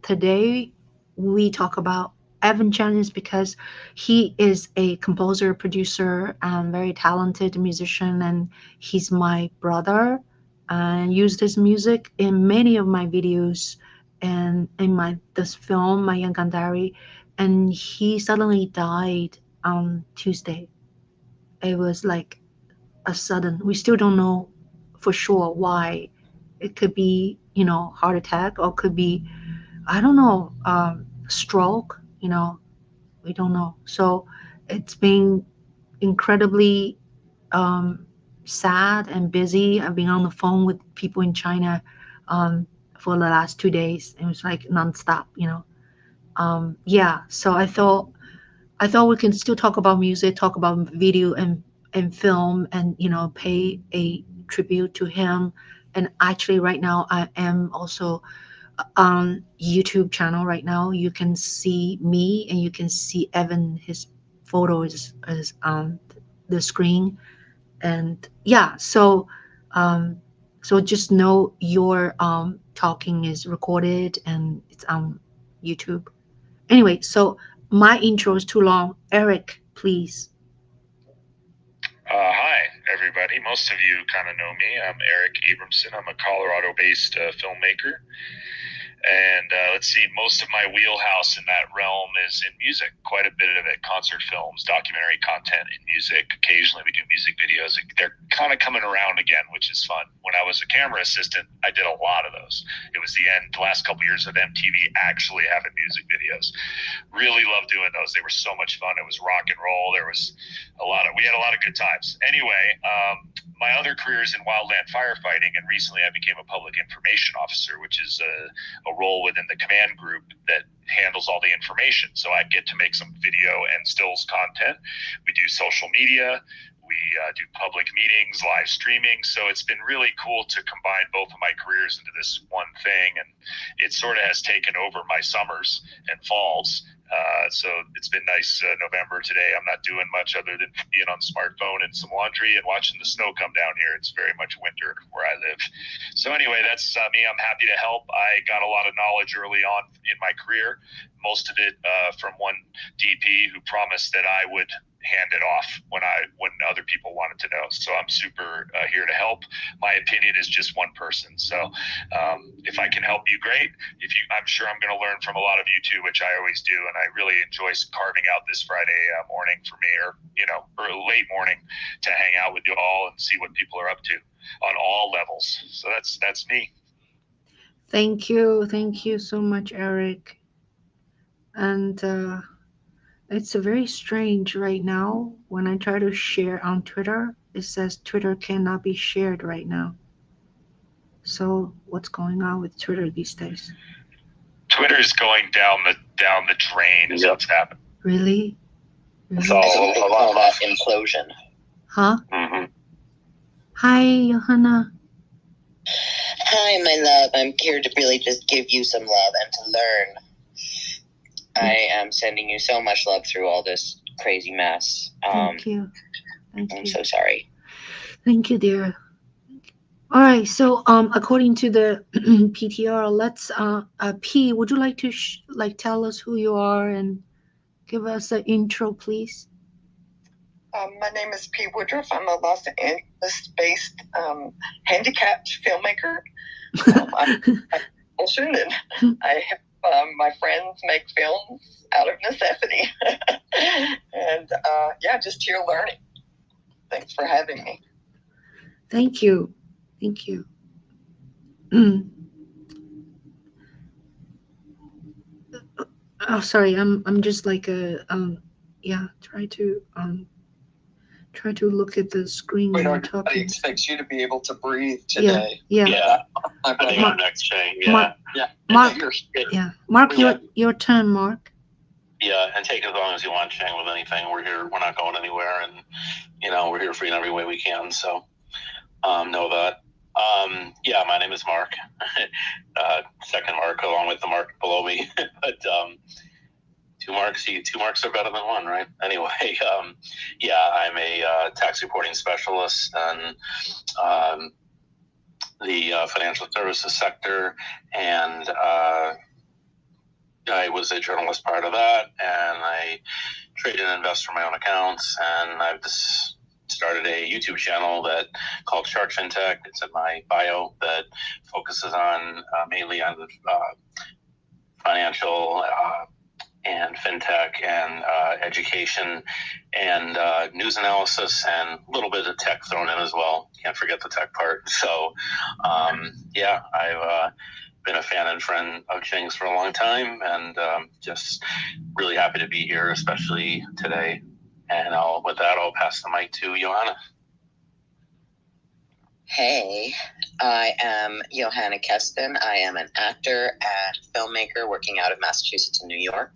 today we talk about Evan Chen is because he is a composer, producer, and very talented musician, and he's my brother. And used his music in many of my videos and in this film, My Young Gun Diary. And he suddenly died on Tuesday. It was like a sudden. We still don't know for sure why. It could be, heart attack, or could be, I don't know, stroke. We don't know. So it's been incredibly sad and busy. I've been on the phone with people in China for the last 2 days. It was like nonstop. Yeah. So I thought we can still talk about music, talk about video and film, and pay a tribute to him. And actually, right now I am also on YouTube channel. Right now, you can see me and you can see Evan. His photo is on the screen. And yeah, so just know your talking is recorded and it's on YouTube. Anyway, so my intro is too long. Eric, please. Hi, everybody. Most of you kind of know me. I'm Eric Abramson. I'm a Colorado-based filmmaker. And let's see, most of my wheelhouse in that realm is in music. Quite a bit of it, concert films, documentary content in music. Occasionally we do music videos. They're kind of coming around again, which is fun. When I was a camera assistant, I did a lot of those. It was the last couple years of MTV actually having music videos. Really loved doing those. They were so much fun. It was rock and roll. We had a lot of good times. Anyway, my other career is in wildland firefighting, and recently I became a public information officer, which is a role within the command group that handles all the information. So I get to make some video and stills content. We do social media. We do public meetings, live streaming. So it's been really cool to combine both of my careers into this one thing. And it sort of has taken over my summers and falls. So it's been nice. November today. I'm not doing much other than being on the smartphone and some laundry and watching the snow come down here. It's very much winter where I live. So anyway, that's me. I'm happy to help. I got a lot of knowledge early on in my career, most of it from one DP who promised that I would hand it off when other people wanted to know. So I'm super here to help. My opinion is just one person. So if I can help you, great. I'm sure I'm going to learn from a lot of you too, which I always do. And I really enjoy carving out this Friday morning for me, or late morning, to hang out with you all and see what people are up to on all levels. So that's me. Thank you so much, Eric. And it's very strange right now. When I try to share on Twitter, it says Twitter cannot be shared right now. So what's going on with Twitter these days? Twitter is going down the drain. Is what's happening. Really? It's all a lot of implosion. Huh? Mm-hmm. Hi, Johanna. Hi, my love. I'm here to really just give you some love and to learn. I am sending you so much love through all this crazy mess. Thank you. I'm so sorry. Thank you, dear. All right. So, according to the PTR, let's P. Would you like to tell us who you are and give us an intro, please? My name is P. Woodruff. I'm a Los Angeles-based handicapped filmmaker. I'm and I have my friends make films out of necessity. And just here learning. Thanks for having me. Thank you. Oh, sorry. I'm just like try to look at the screen when you're talking. Nobody expects you to be able to breathe today. Yeah. I think I'm next, Chang. Yeah. Mark, your turn, Mark. Yeah, and take it as long as you want, Chang, with anything. We're here. We're not going anywhere, and we're here for you in every way we can. So know that. My name is Mark. Second Mark, along with the Mark below me. But two marks are better than one, right? Anyway, I'm a tax reporting specialist and the financial services sector, and I was a journalist part of that, and I trade and invest for my own accounts, and I've just started a YouTube channel called Shark FinTech. It's in my bio that focuses on mainly on the financial and fintech and education and news analysis, and a little bit of tech thrown in as well. Can't forget the tech part. So, I've been a fan and friend of Ching's for a long time, and just really happy to be here, especially today. And with that, I'll pass the mic to Johanna. Hey, I am Johanna Keston. I am an actor and filmmaker working out of Massachusetts and New York.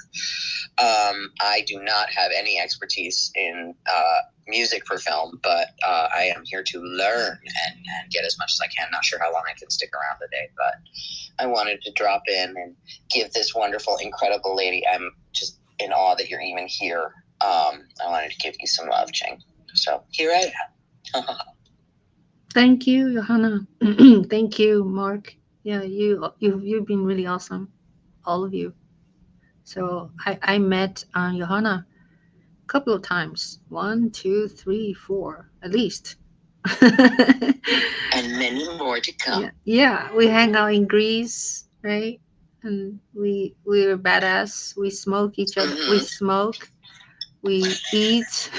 I do not have any expertise in music for film, but I am here to learn and get as much as I can. Not sure how long I can stick around today, but I wanted to drop in and give this wonderful, incredible lady. I'm just in awe that you're even here. I wanted to give you some love, Ching. So here I am. Thank you, Johanna. Thank you, Mark. Yeah, you've been really awesome, all of you. So I met Johanna a couple of times. 1, 2, 3, 4, at least. And many more to come. Yeah, we hang out in Greece, right? And we were badass. We smoke each other. Mm-hmm. We smoke. We eat.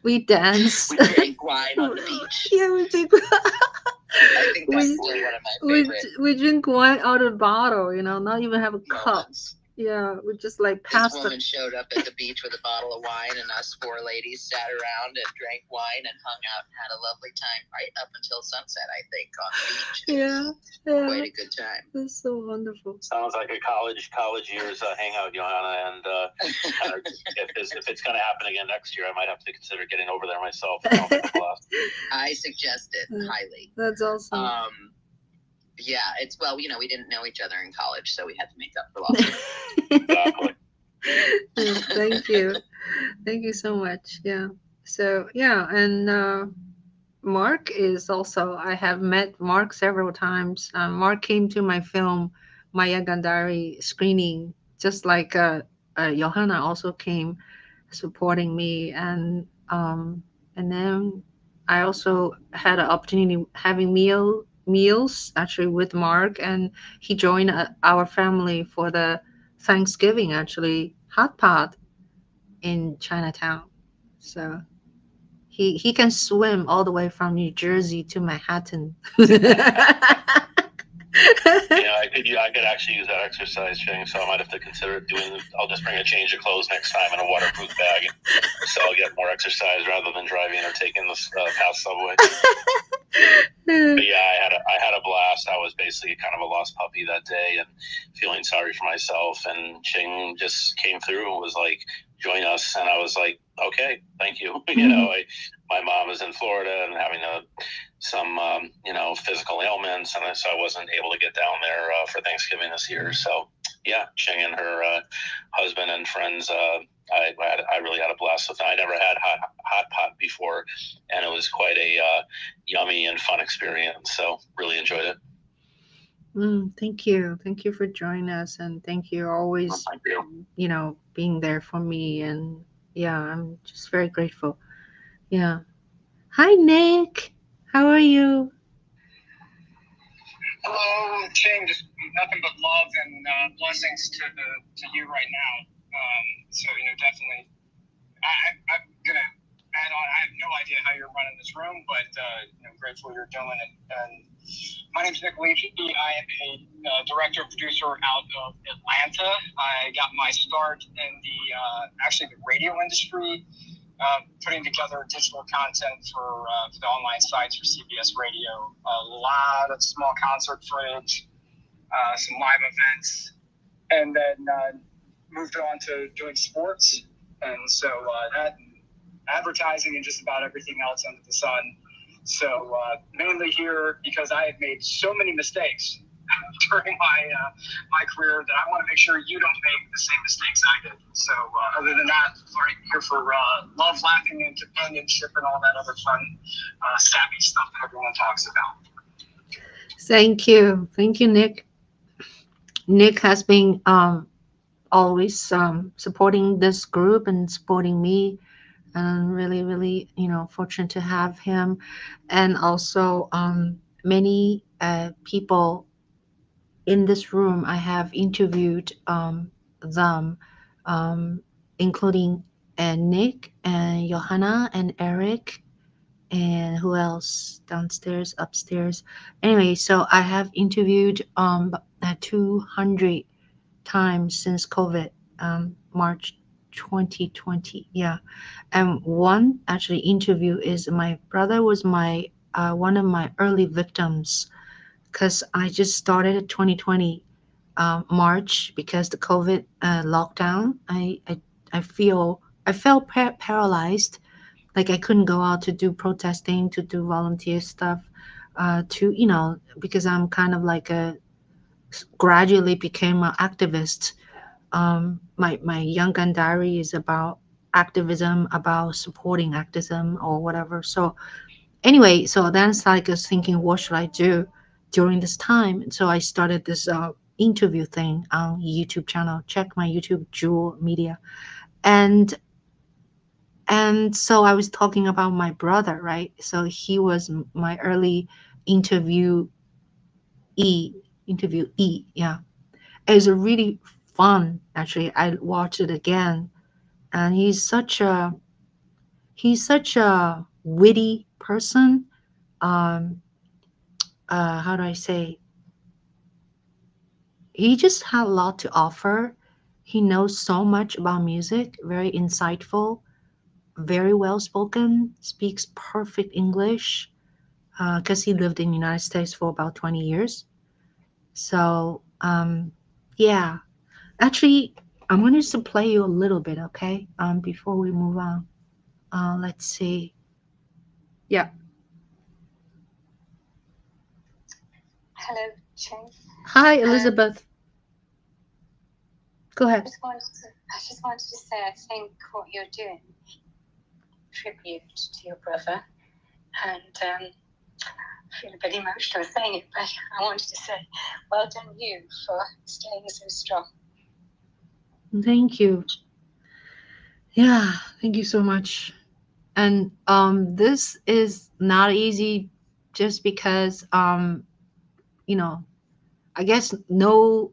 We dance. We drink wine on the beach. Yeah, we drink. I think that's one of my favorites. We drink wine out of the bottle, not even have a cup. Yeah, we just passed. This woman showed up at the beach with a bottle of wine, and us 4 ladies sat around and drank wine and hung out and had a lovely time right up until sunset, I think, on the beach. Yeah. Quite a good time. That's so wonderful. Sounds like a college years hangout, Johanna. And if it's going to happen again next year, I might have to consider getting over there myself. I suggest it highly. That's awesome. We didn't know each other in college, so we had to make up for lost. Exactly. Thank you. Thank you so much. Yeah. So, yeah. And Mark is also, I have met Mark several times. Mark came to my film, Maya Gandhari screening, just like Johanna also came supporting me. And then I also had an opportunity having meals actually with Mark, and he joined our family for the Thanksgiving actually hot pot in Chinatown. So he can swim all the way from New Jersey to Manhattan. I could actually use that exercise, Ching. So I might have to consider doing. I'll just bring a change of clothes next time in a waterproof bag, so I'll get more exercise rather than driving or taking the past subway. But yeah, I had a blast. I was basically kind of a lost puppy that day and feeling sorry for myself. And Ching just came through and was like, "Join us," and I was like, "Okay, thank you." My mom is in Florida and having some physical ailments, and so I wasn't able to get down there for Thanksgiving this year. So yeah, Ching and her husband and friends. I really had a blast with them. I never had hot pot before, and it was quite a yummy and fun experience. So really enjoyed it. Thank you. Thank you for joining us, and thank you always, being there for me. And yeah, I'm just very grateful. Yeah. Hi, Nick. How are you? Hello, Ching. Just nothing but love and blessings to you right now. So definitely, I'm gonna add on. I have no idea how you're running this room, but grateful you're doing it. And my name's Nick Leachy. I am a director and producer out of Atlanta. I got my start in the radio industry, putting together digital content for the online sites for CBS Radio. A lot of small concert footage, some live events, and then moved on to doing sports. And so that advertising and just about everything else under the sun. So mainly here because I have made so many mistakes during my career that I want to make sure you don't make the same mistakes I did. So other than that, I'm here for love, laughing, and companionship and all that other fun, sappy stuff that everyone talks about. Thank you. Thank you, Nick. Nick has been always supporting this group and supporting me, and really, really, fortunate to have him. And also many people in this room I have interviewed them, including Nick and Johanna and Eric, and who else downstairs, upstairs. Anyway, so I have interviewed 200 times since COVID, March 2020. Yeah, and one actually interview is my brother was my one of my early victims, because I just started 2020 March, because the COVID lockdown. I felt paralyzed, like I couldn't go out to do protesting, to do volunteer stuff, because I'm kind of like gradually became an activist. My young gun diary is about activism, about supporting activism or whatever. So anyway, so then it's like I was thinking, what should I do during this time? So I started this interview thing on YouTube channel. Check my YouTube, Juhl Media. And so I was talking about my brother, right? So he was my early interviewee. Interviewee, yeah. It was really fun, actually. I watched it again, and he's such a witty person. Um, how do I say? He just had a lot to offer. He knows so much about music, very insightful, very well spoken, speaks perfect English, because he lived in the United States for about 20 years. So, yeah. Actually, I wanted to play you a little bit, okay? Before we move on. Let's see. Yeah. Hello, Ching. Hi, Elizabeth. Go ahead. I just wanted to say, I think what you're doing, tribute to your brother, and I feel a bit emotional saying it, but I wanted to say, well done you for staying so strong. Thank you. Yeah, thank you so much. And this is not easy, just because you know, I guess no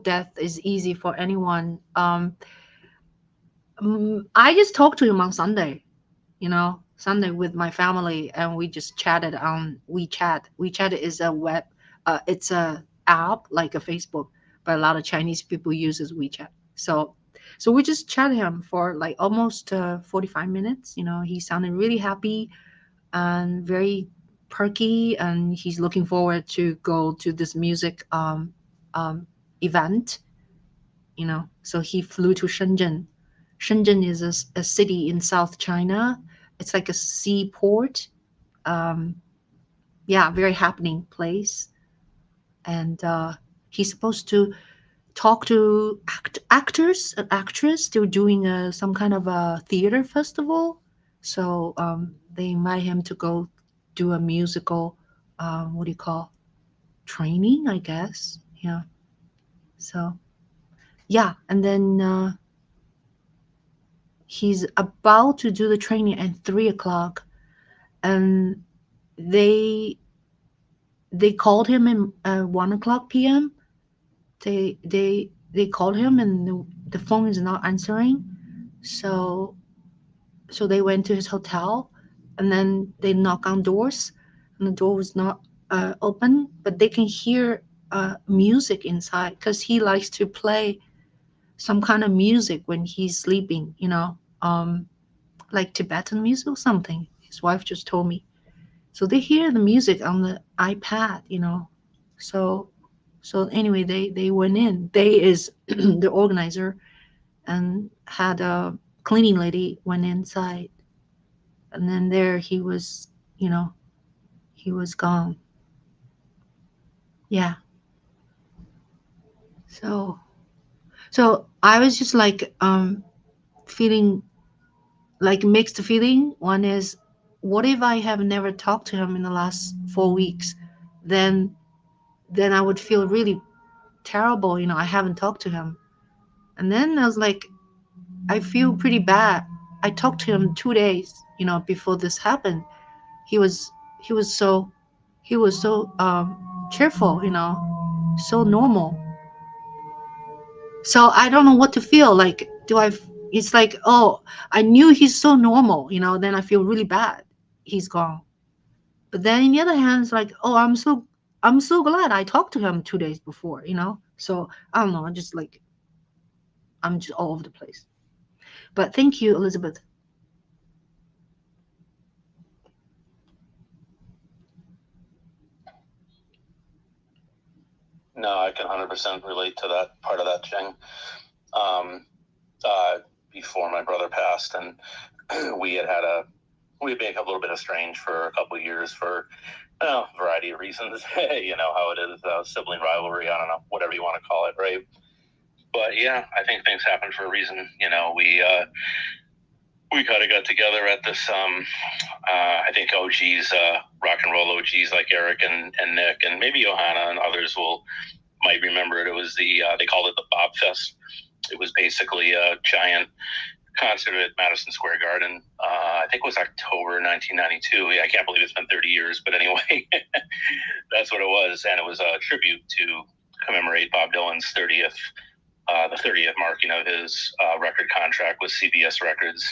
death is easy for anyone. I just talked to him on Sunday, Sunday with my family, and we just chatted on WeChat. WeChat is a web, it's a app like a Facebook, but a lot of Chinese people uses WeChat. So we just chatted him for like almost 45 minutes. He sounded really happy and very perky, and he's looking forward to go to this music um, event. So he flew to Shenzhen. Shenzhen is a city in South China. It's like a seaport. Um, yeah, very happening place. And he's supposed to talk to actors and actress. They're doing some kind of a theater festival. So they invite him to go do a musical, what do you call, training, I guess. Yeah. So, yeah. And then he's about to do the training at 3 o'clock, and they they called him at 1 o'clock p.m. They called him, and the phone is not answering. So they went to his hotel, and then they knock on doors, and the door was not open, but they can hear music inside, because he likes to play some kind of music when he's sleeping, like Tibetan music or something. His wife just told me. So they hear the music on the iPad. So anyway, they went in. They is the organizer, and had a cleaning lady went inside, and then there he was. He was gone. Yeah. So I was just like feeling like mixed feeling. One is, what if I have never talked to him in the last 4 weeks? Then I would feel really terrible. I haven't talked to him. And then I was like, I feel pretty bad. I talked to him 2 days, before this happened. He was he was so cheerful, so normal. So I don't know what to feel like. It's like, oh, I knew he's so normal, then I feel really bad he's gone. But then in the other hand, it's like, oh, I'm so glad I talked to him 2 days before. So I don't know. I'm just all over the place. But thank you, Elizabeth. No, I can 100% relate to that part of that, Ching. Before my brother passed, and we had been a little bit estranged for a couple of years for a variety of reasons. You know how it is, sibling rivalry, I don't know, whatever you want to call it, right? But yeah, I think things happen for a reason. We kind of got together at this, I think OGs, rock and roll OGs like Eric and Nick, and maybe Johanna and others might remember it. It was they called it the Bob Fest. It was basically a giant concert at Madison Square Garden. I think it was October 1992. Yeah, I can't believe it's been 30 years, but anyway, that's what it was. And it was a tribute to commemorate Bob Dylan's 30th, the 30th marking of his record contract with CBS Records.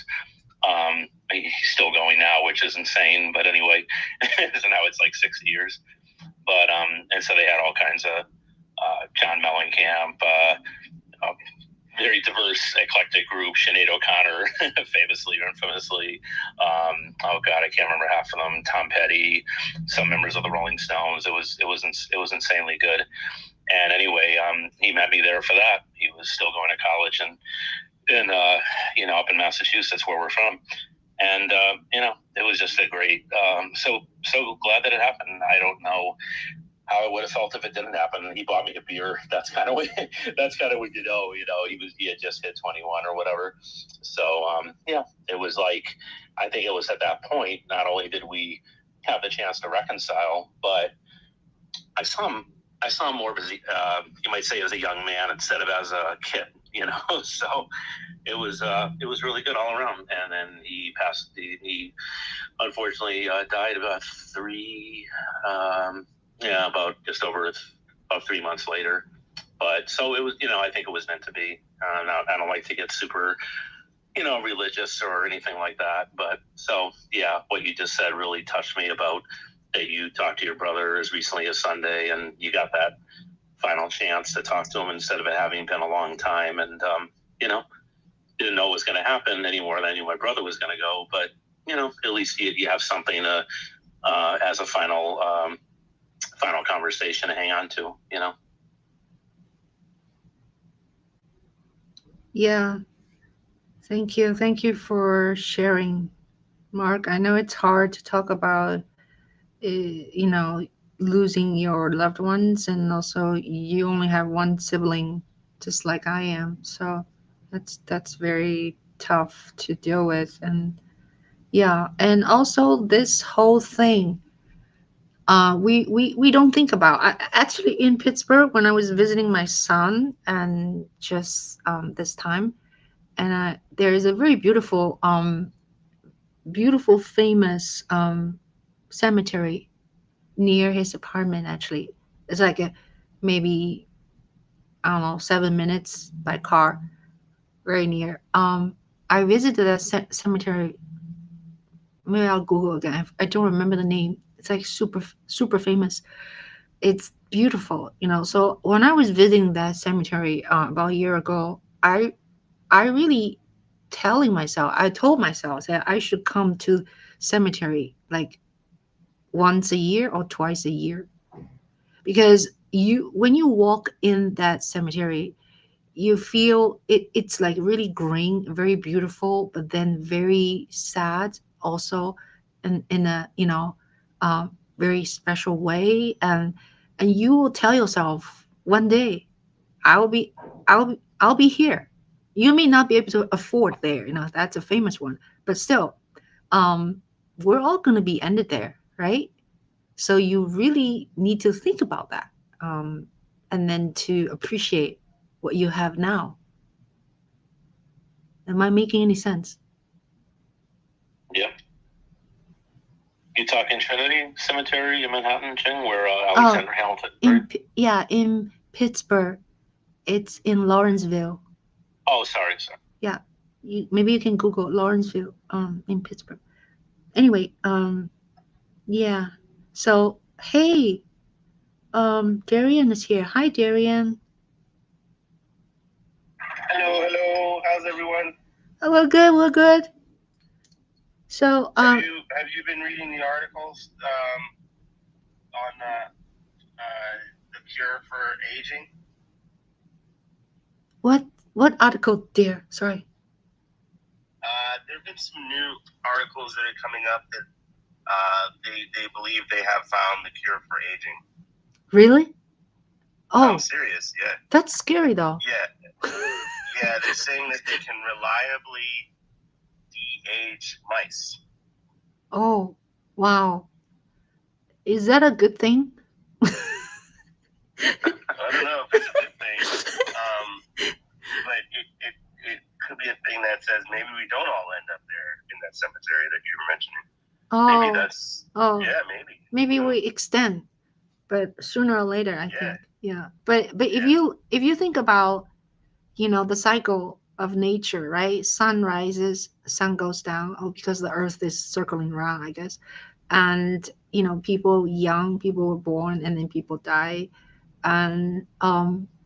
He's still going now, which is insane. But anyway, so now it's like 6 years. But and so they had all kinds of John Mellencamp, very diverse, eclectic group. Sinead O'Connor, famously or infamously. Oh God, I can't remember half of them. Tom Petty, some members of the Rolling Stones. It was insanely good. And anyway, he met me there for that. He was still going to college and up in Massachusetts, where we're from. And it was just a great. So glad that it happened. I don't know how I would have felt if it didn't happen. He bought me a beer. That's kind of what you know. He had just hit 21 or whatever. So yeah, it was like, I think it was at that point, not only did we have the chance to reconcile, but I saw him more as you might say as a young man instead of as a kid, So it was really good all around. And then he passed. He unfortunately died about just over about 3 months later. But so it was, I think it was meant to be. I don't like to get super, religious or anything like that. But so yeah, what you just said really touched me about that you talked to your brother as recently as Sunday, and you got that final chance to talk to him instead of it having been a long time. And didn't know what was going to happen any more than I knew my brother was going to go. But at least you have something to as a final conversation to hang on to. Yeah. Thank you for sharing, Mark. I know it's hard to talk about losing your loved ones, and also you only have one sibling, just like I am. So that's very tough to deal with. And yeah, and also this whole thing, we don't think about. Actually, in Pittsburgh, when I was visiting my son, and just this time, and there is a very beautiful famous cemetery near his apartment. Actually, it's like maybe, I don't know, 7 minutes by car, very near. I visited that cemetery. Maybe I'll Google again. I don't remember the name. It's like super famous. It's beautiful. So when I was visiting that cemetery about a year ago, I really I told myself that I should come to cemetery like once a year or twice a year, because when you walk in that cemetery, you feel it's like really green, very beautiful, but then very sad also, in a very special way. And you will tell yourself, one day I'll be here. You may not be able to afford there, that's a famous one, but still, we're all going to be ended there, right? So you really need to think about that, and then to appreciate what you have now. Am I making any sense? Yeah. You talking Trinity Cemetery in Manhattan, Ching, where Alexander Hamilton? In Pittsburgh. It's in Lawrenceville. Oh, sorry. Yeah, maybe you can Google Lawrenceville, in Pittsburgh. Anyway, yeah. So hey, Darian is here. Hi, Darian. Hello. How's everyone? Oh, we're good. So have you been reading the articles on the cure for aging? What article, dear? Sorry. There have been some new articles that are coming up that they believe they have found the cure for aging. Really? Oh, I'm serious. Yeah. That's scary, though. Yeah. Yeah, they're saying that they can reliably de-age mice. Oh, wow. Is that a good thing? I don't know if it's a good thing, but it could be a thing that says maybe we don't all end up there in that cemetery that you were mentioning. Maybe that's maybe. Maybe we extend, but sooner or later, I think. Yeah. But if you think about, the cycle of nature, right? Sun rises, sun goes down, because the earth is circling around, I guess. And people were born, and then people die. And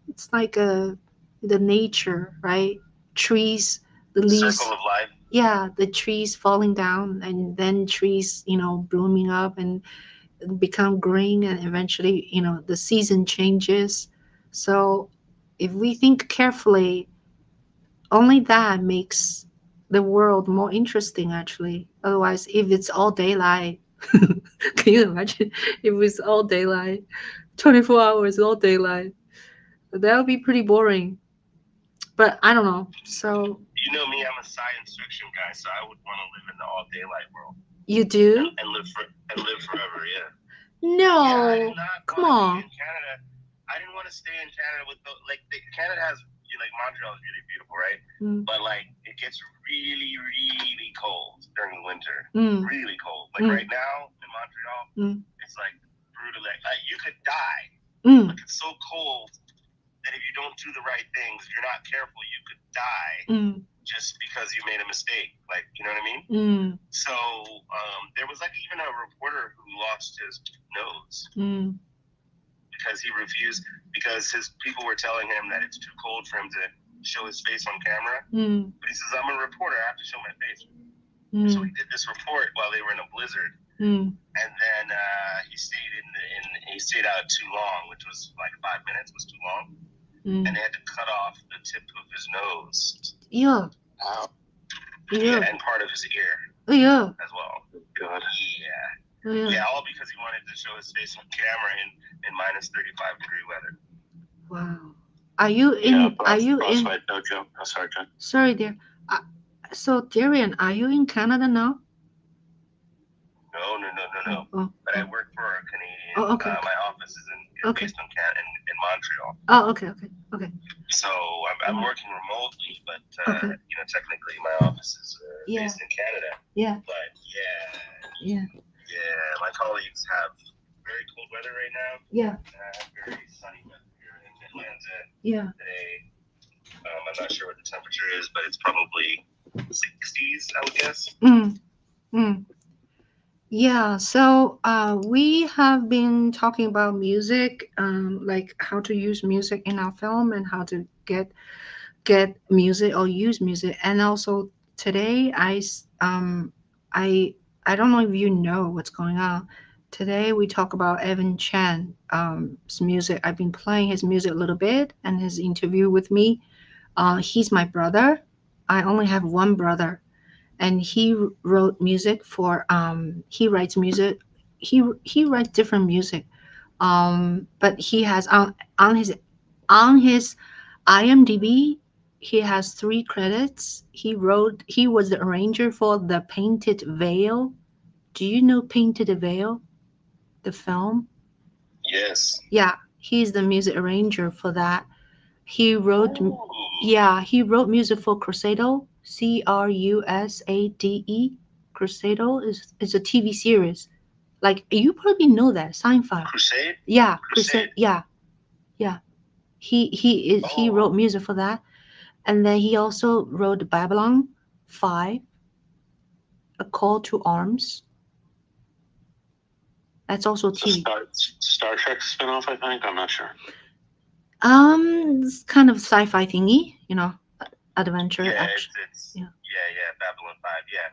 it's like the nature, right? Trees, the leaves. Circle of life. Yeah, the trees falling down, and then trees, blooming up and become green, and eventually, the season changes. So if we think carefully, only that makes the world more interesting, actually. Otherwise, if it's all daylight, can you imagine if it's all daylight? 24 hours, all daylight. That would be pretty boring. But I don't know. So You know me, I'm a science fiction guy, so I would want to live in the all daylight world. You do? And live forever, yeah. No. Yeah, I did not Come want to on. be in Canada. I didn't want to stay in Canada with Canada has like Montreal is really beautiful, right? But like it gets really, really cold during the winter. Really cold. Like right now in Montreal, it's like brutal. Like you could die. Like it's so cold that if you don't do the right things, if you're not careful, you could die just because you made a mistake. Like, you know what I mean? So there was like even a reporter who lost his nose because he refused, because his people were telling him that it's too cold for him to show his face on camera. But he says, I'm a reporter, I have to show my face. So he did this report while they were in a blizzard. And then he stayed out too long, which was like 5 minutes was too long. And they had to cut off the tip of his nose. Yeah. Yeah, and part of his ear. Yeah. As well. God. Yeah. Yeah, all because he wanted to show his face on camera in minus 35 degree weather. Wow. Are you in? Are you in? No joke. Oh, sorry, John. Sorry, dear. So, Darian, are you in Canada now? No. But I work for a Canadian. Oh, okay. My office is based in Montreal. Oh, okay. So I'm working remotely, but technically my office is based in Canada. Yeah. But yeah, my colleagues have very cold weather right now. Yeah. Very sunny weather here in Atlanta. Yeah. Today, I'm not sure what the temperature is, but it's probably 60s, I would guess. Yeah, so we have been talking about music, like how to use music in our film and how to get music or use music. And also today, I don't know if you know what's going on. Today we talk about Evan Chen, his music. I've been playing his music a little bit and his interview with me. He's my brother. I only have one brother. And he wrote music for he writes music, he writes different music, but he has on his IMDb, he has 3 credits. He was the arranger for The Painted Veil. Do you know Painted Veil, the film? Yes. Yeah, he's the music arranger for that. He wrote music for Crusade. Crusade. Crusade is a TV series. Like you probably know that sci-fi. Crusade. Yeah, Crusade. Yeah. He wrote music for that, and then he also wrote Babylon 5, A Call to Arms. That's also TV. Star Trek spinoff, I think. I'm not sure. It's kind of sci-fi thingy, adventure action. Babylon 5, yeah.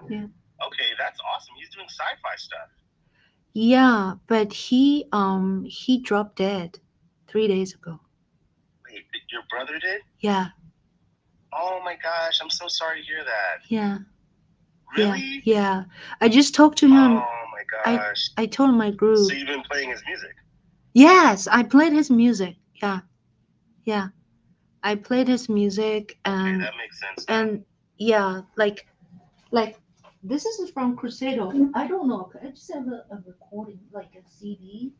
Okay, that's awesome. He's doing sci-fi stuff. Yeah, but he dropped dead 3 days ago. Wait, your brother did? Yeah. Oh my gosh, I'm so sorry to hear that. Yeah. Really? Yeah. I just talked to him. Oh my gosh. I told my group. So you've been playing his music? Yes, I played his music. Yeah. I played his music and that makes sense. And like this is from Crusade. I don't know. I just have a recording, like a CD.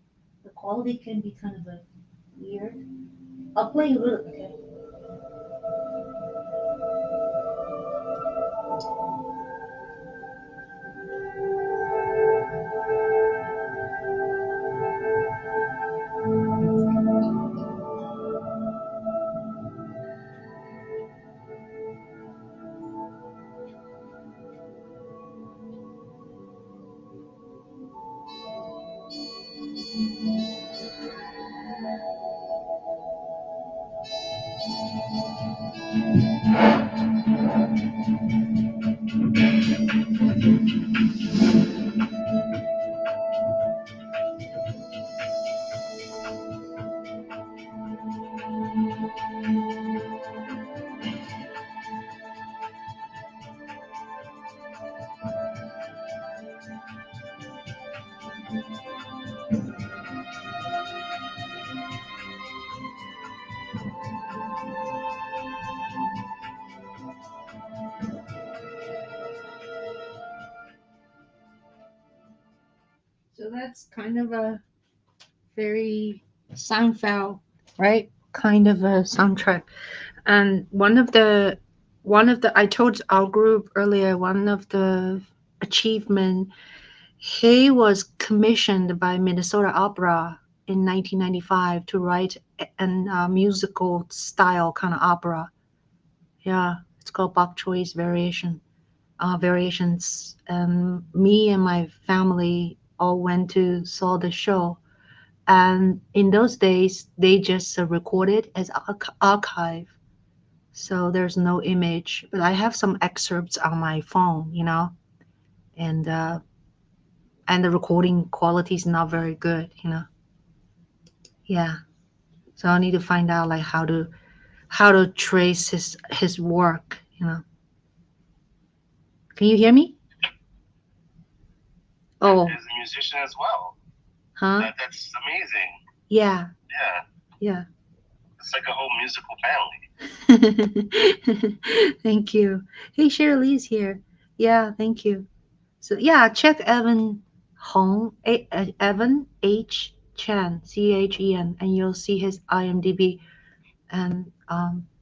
The quality can be kind of weird. I'll play a little, okay? that's kind of a very Seinfeld, right? Kind of a soundtrack. And one of the I told our group earlier, one of the achievement, he was commissioned by Minnesota Opera in 1995 to write an musical style kind of opera. Yeah, it's called Bokchoy Variations. And me and my family all went to saw the show. And in those days, they just recorded as archive, so there's no image. But I have some excerpts on my phone, and the recording quality is not very good, Yeah, so I need to find out like how to trace his work. Can you hear me? Oh, As a musician as well. huh? That's amazing. Yeah, Yeah. yeah. It's like a whole musical family. Thank you. Hey, Shirley's here. Yeah, thank you. So yeah, check Evan H Chen, Chen, and you'll see his IMDb and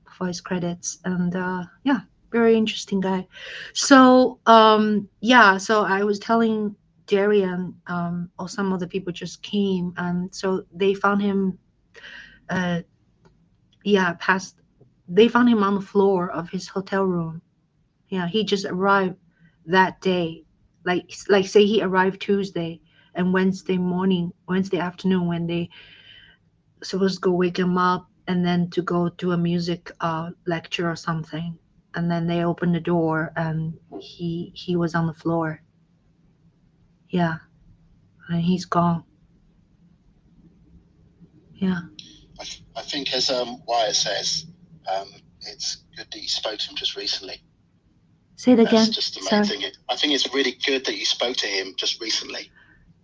for his credits. And yeah, very interesting guy. So yeah, so I was telling Darian, or some of the people just came, and so they found him. Uh, yeah, past. They found him on the floor of his hotel room. Yeah, he just arrived that day. Like say he arrived Tuesday, and Wednesday afternoon, when they supposed to go wake him up and then to go do a music lecture or something, and then they opened the door and he was on the floor. Yeah, and he's gone. Yeah. I think, as Wyatt says, it's good that you spoke to him just recently. Say it again. That's just the main thing. I think it's really good that you spoke to him just recently.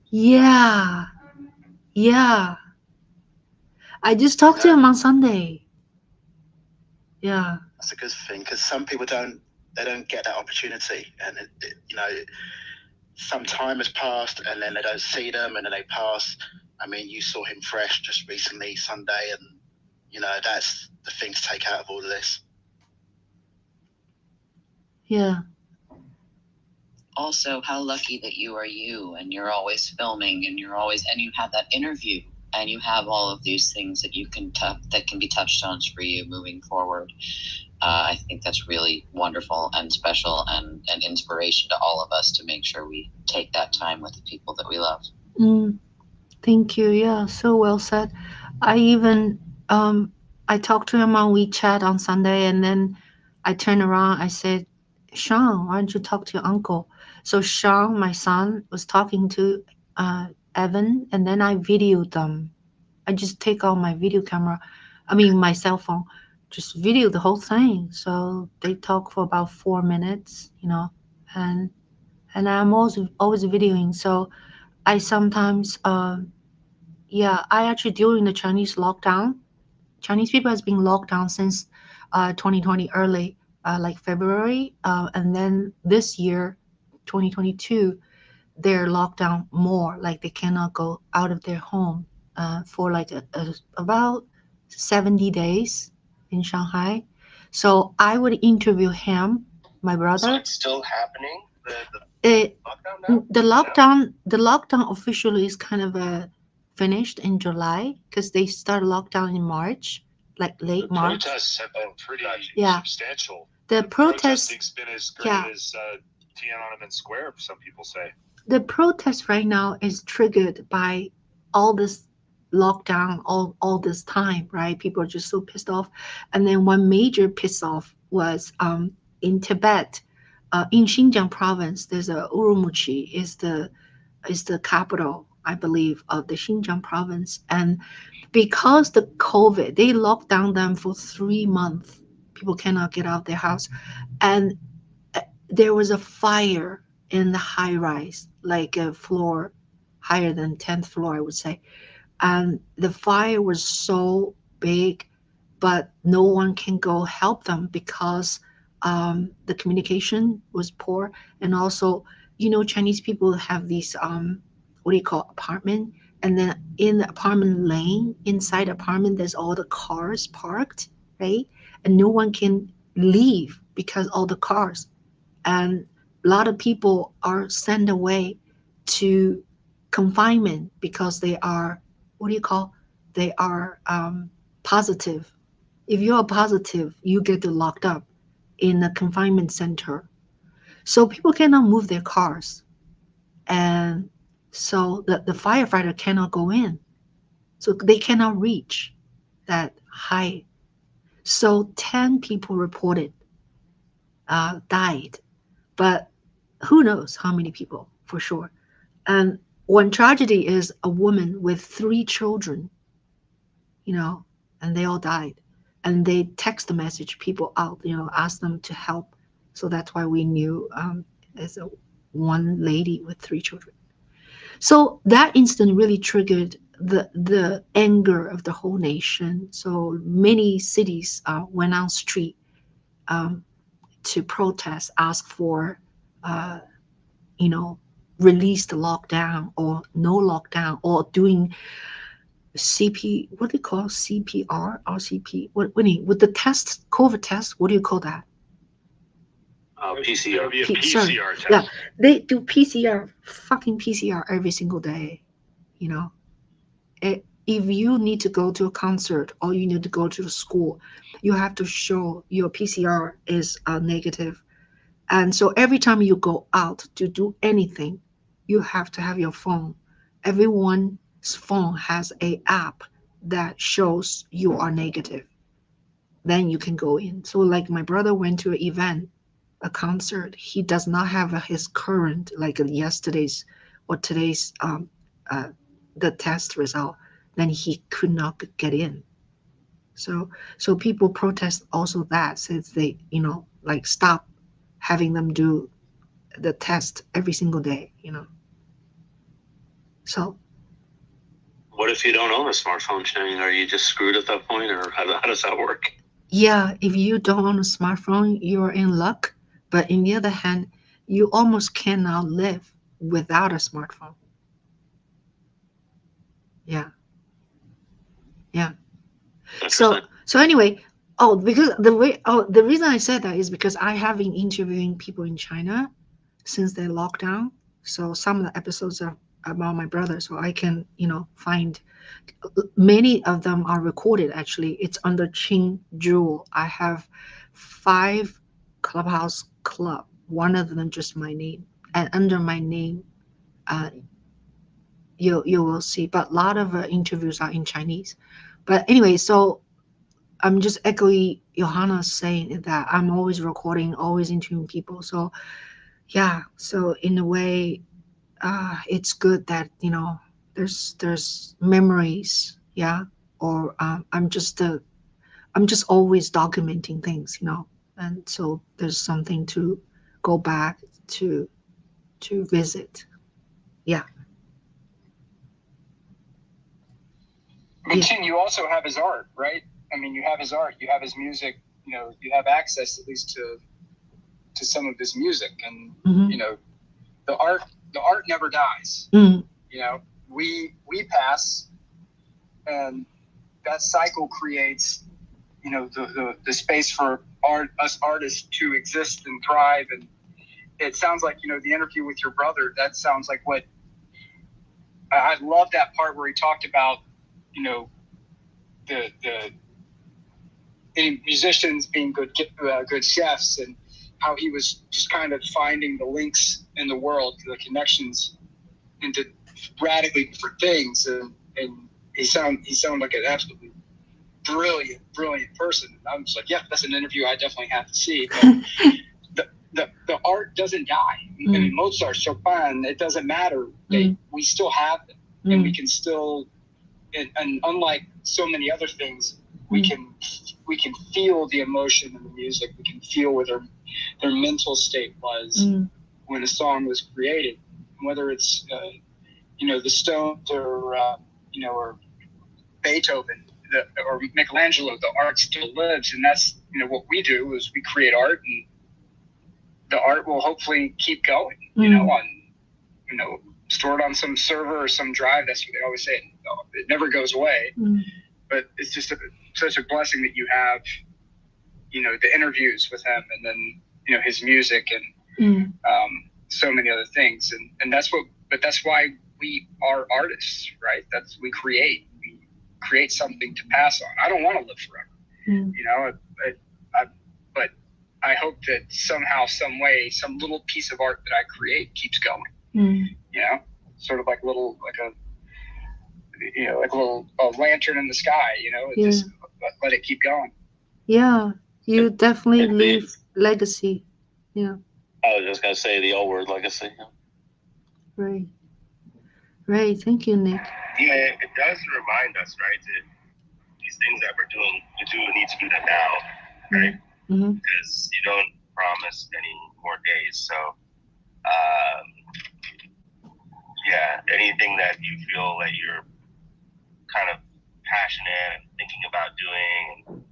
Yeah. Yeah. I just talked to him on Sunday. Yeah. That's a good thing, because some people don't get that opportunity, and some time has passed and then they don't see them, and then they pass. I mean, you saw him fresh just recently Sunday, and that's the thing to take out of all of this. Yeah. Also, how lucky that you are you, and you're always filming, and you have that interview, and you have all of these things that you can that can be touchstones for you moving forward. I think that's really wonderful and special and an inspiration to all of us to make sure we take that time with the people that we love. Thank you. Yeah, so well said. I even I talked to him on WeChat on Sunday, and then I turned around. I said, Sean, why don't you talk to your uncle? So Sean, my son, was talking to Evan, and then I videoed them. I just take out my video camera, my cell phone, just video the whole thing. So they talk for about 4 minutes, and I'm always videoing. So I sometimes I actually, during the Chinese lockdown, Chinese people has been locked down since 2020 early, like February, and then this year, 2022, they're locked down more, like they cannot go out of their home for like about 70 days in Shanghai. So I would interview him, my brother. So it's still happening? The lockdown now? The lockdown officially is kind of finished in July, because they started lockdown in March, like late March. The protests have been pretty substantial. The protesting's been as great as Tiananmen Square, some people say. The protest right now is triggered by all this lockdown, all this time, right? People are just so pissed off. And then one major piss off was in Tibet, in Xinjiang province. There's a Urumqi is the capital, I believe, of the Xinjiang province. And because the COVID, they locked down them for 3 months. People cannot get out of their house. And there was a fire in the high rise, like a floor higher than 10th floor, I would say. And the fire was so big, but no one can go help them because the communication was poor. And also, Chinese people have these what do you call, apartment, and then in the apartment lane, inside the apartment, there's all the cars parked, right? And no one can leave because all the cars, and a lot of people are sent away to confinement because they are, what do you call, they are positive. If you are positive, you get locked up in a confinement center. So people cannot move their cars, and so the firefighter cannot go in, so they cannot reach that height. So 10 people reported died, but who knows how many people for sure. And one tragedy is a woman with 3 children, and they all died. And they text the message people out, ask them to help. So that's why we knew as a one lady with 3 children. So that incident really triggered the anger of the whole nation. So many cities went on street to protest, ask for, release the lockdown or no lockdown, or doing what do you call CPR, RCP? With the test, COVID test, what do you call that? PCR. PCR test. Yeah, they do fucking PCR every single day. If you need to go to a concert or you need to go to the school, you have to show your PCR is negative. And so every time you go out to do anything, you have to have your phone. Everyone's phone has an app that shows you are negative. Then you can go in. So like my brother went to an event, a concert. He does not have his current, like yesterday's or today's the test result. Then he could not get in. So people protest also that, since they like stop having them do the test every single day. So what if you don't own a smartphone, Chang? Are you just screwed at that point, or how does that work? Yeah, if you don't own a smartphone, you're in luck. But on the other hand, you almost cannot live without a smartphone. Yeah. So anyway, the reason I said that is because I have been interviewing people in China since they locked down. So some of the episodes are about my brother, so I can find many of them are recorded. Actually, it's under Ching Juhl. I have 5 Clubhouse club. One of them just my name, and under my name, you will see. But a lot of interviews are in Chinese. But anyway, so I'm just echoing Johanna saying that I'm always recording, always interviewing people. So yeah, so in a way, it's good that there's memories, yeah. Or I'm just always documenting things, and so there's something to go back to visit, yeah. But Ching, you also have his art, right? I mean, you have his art, you have his music, you have access at least to some of his music, and the art never dies. We pass, and that cycle creates the space for us artists to exist and thrive. And it sounds like the interview with your brother, that sounds like what I love, that part where he talked about the musicians being good chefs, and how he was just kind of finding the links in the world, the connections into radically different things, and he sounded like an absolutely brilliant person. I'm just like, yeah, that's an interview I definitely have to see. But the art doesn't die. I mean, Mozart, Chopin, it doesn't matter. We still have them, and we can still, and unlike so many other things, we can feel the emotion in the music. We can feel where their mental state was when a song was created, whether it's the Stones or Beethoven or Michelangelo. The art still lives, and that's what we do is we create art, and the art will hopefully keep going. On stored on some server or some drive. That's what they always say. It never goes away. But it's just such a blessing that you have, you know, the interviews with him, and then, you know, his music and so many other things. And that's why we are artists, right? We create something to pass on. I don't want to live forever, you know, but I hope that somehow, some way, some little piece of art that I create keeps going, you know, sort of like a little lantern in the sky, you know, just let it keep going. Yeah, you definitely leave legacy. Yeah. I was just going to say the old word, legacy. Right. Right. Thank you, Nick. Yeah, it does remind us, right, that these things that we do need to do them now, right? Because you don't promise any more days. So, anything that you feel that you're kind of passionate and thinking about doing,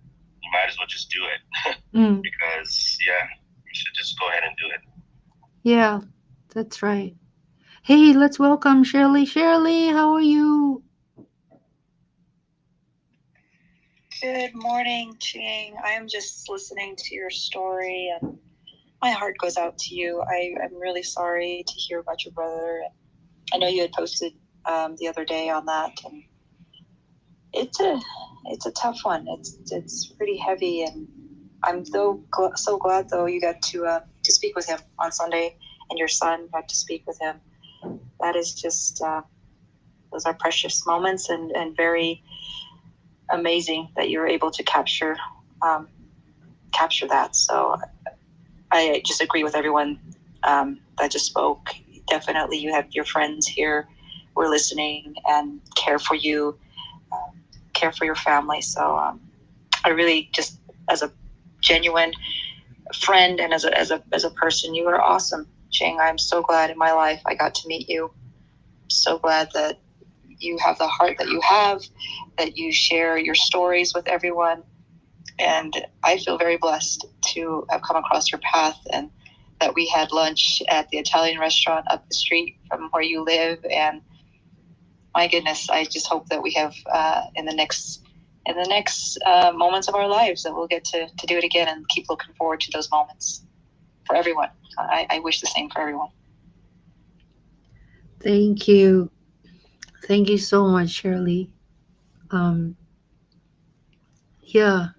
you might as well just do it. Because, you should just go ahead and do it. Yeah, that's right. Hey, let's welcome Shirley. Shirley, how are you? Good morning, Ching. I am just listening to your story, and my heart goes out to you. I'm really sorry to hear about your brother. I know you had posted the other day on that, and it's a tough one. It's pretty heavy, and I'm so glad though you got to speak with him on Sunday, and your son got to speak with him. That is just those are precious moments, and very amazing that you were able to capture that. So I just agree with everyone that just spoke. Definitely, you have your friends here. We're listening and care for you, care for your family. So I really just, as a genuine friend and as a person, you are awesome, Ching. I'm so glad in my life I got to meet you. So glad that you have the heart that you have, that you share your stories with everyone. And I feel very blessed to have come across your path, and that we had lunch at the Italian restaurant up the street from where you live. And my goodness, I just hope that we have in the next moments of our lives that we'll get to do it again, and keep looking forward to those moments for everyone. I wish the same for everyone. Thank you. Thank you so much, Shirley. Yeah.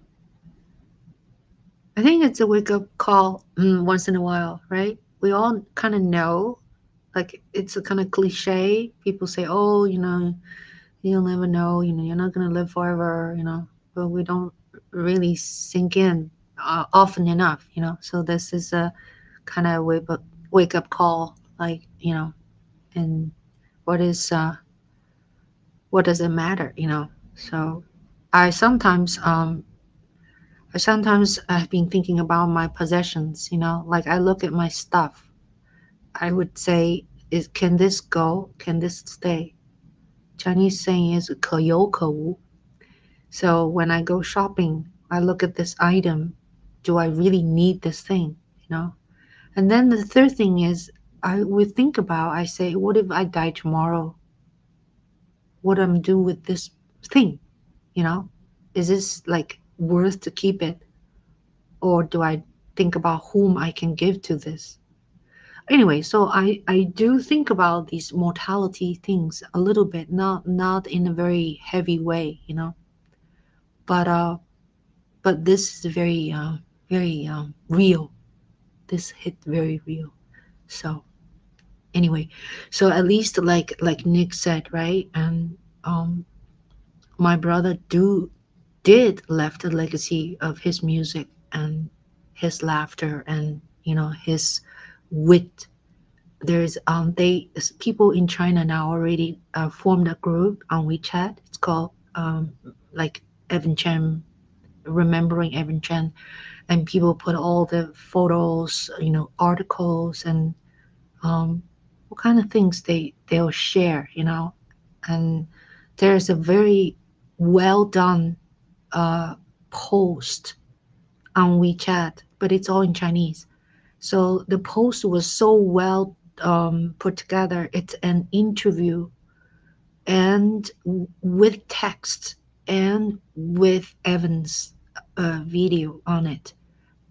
I think it's a wake-up call once in a while, right? We all kind of know, like, it's a kind of cliche. People say, oh, you know, you'll never know, you know, you're not going to live forever, you know, but we don't really sink in often enough, you know. So this is a kind of wake-up call, like, you know, and what does it matter, you know? So I sometimes have been thinking about my possessions, you know, like I look at my stuff. I would say, can this go? Can this stay? Chinese saying is 可有可无. So when I go shopping, I look at this item. Do I really need this thing? You know? And then the third thing is, I would think about, I say, what if I die tomorrow? What am I do with this thing? You know? Is this like worth to keep it? Or do I think about whom I can give to this? Anyway, so I do think about these mortality things a little bit, not in a very heavy way, you know. But this is very real. This hit very real. So anyway, so at least like Nick said, right? And my brother did left a legacy of his music and his laughter and, you know, his wit. There's people in China now already formed a group on WeChat. It's called like Evan Chen, remembering Evan Chen, and people put all the photos, you know, articles, and what kind of things they'll share, you know. And there's a very well done post on WeChat, but it's all in Chinese. So the post was so well put together. It's an interview and with text and with Evan's video on it,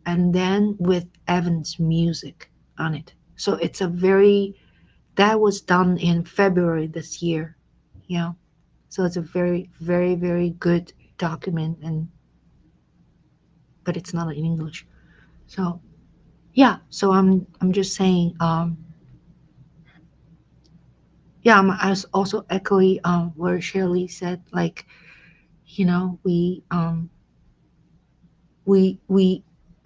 and then with Evan's music on it. So it's a very, that was done in February this year. Yeah. So it's a very, very, very good document, and but it's not in English. So yeah. So I'm just saying. Yeah. I was also echoing where Shirley said, like, we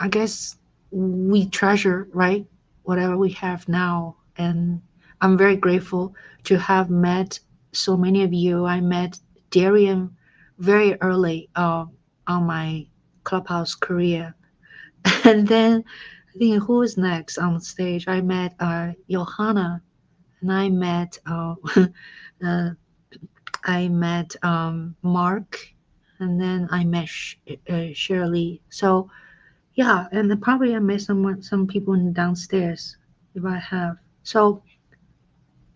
I guess we treasure, right, whatever we have now. And I'm very grateful to have met so many of you. I met Darian very early on my Clubhouse career. And then I think who was next on stage? I met Johanna, and I met uh, Mark, and then I met Shirley. So yeah, and then probably I met some people in downstairs if I have. So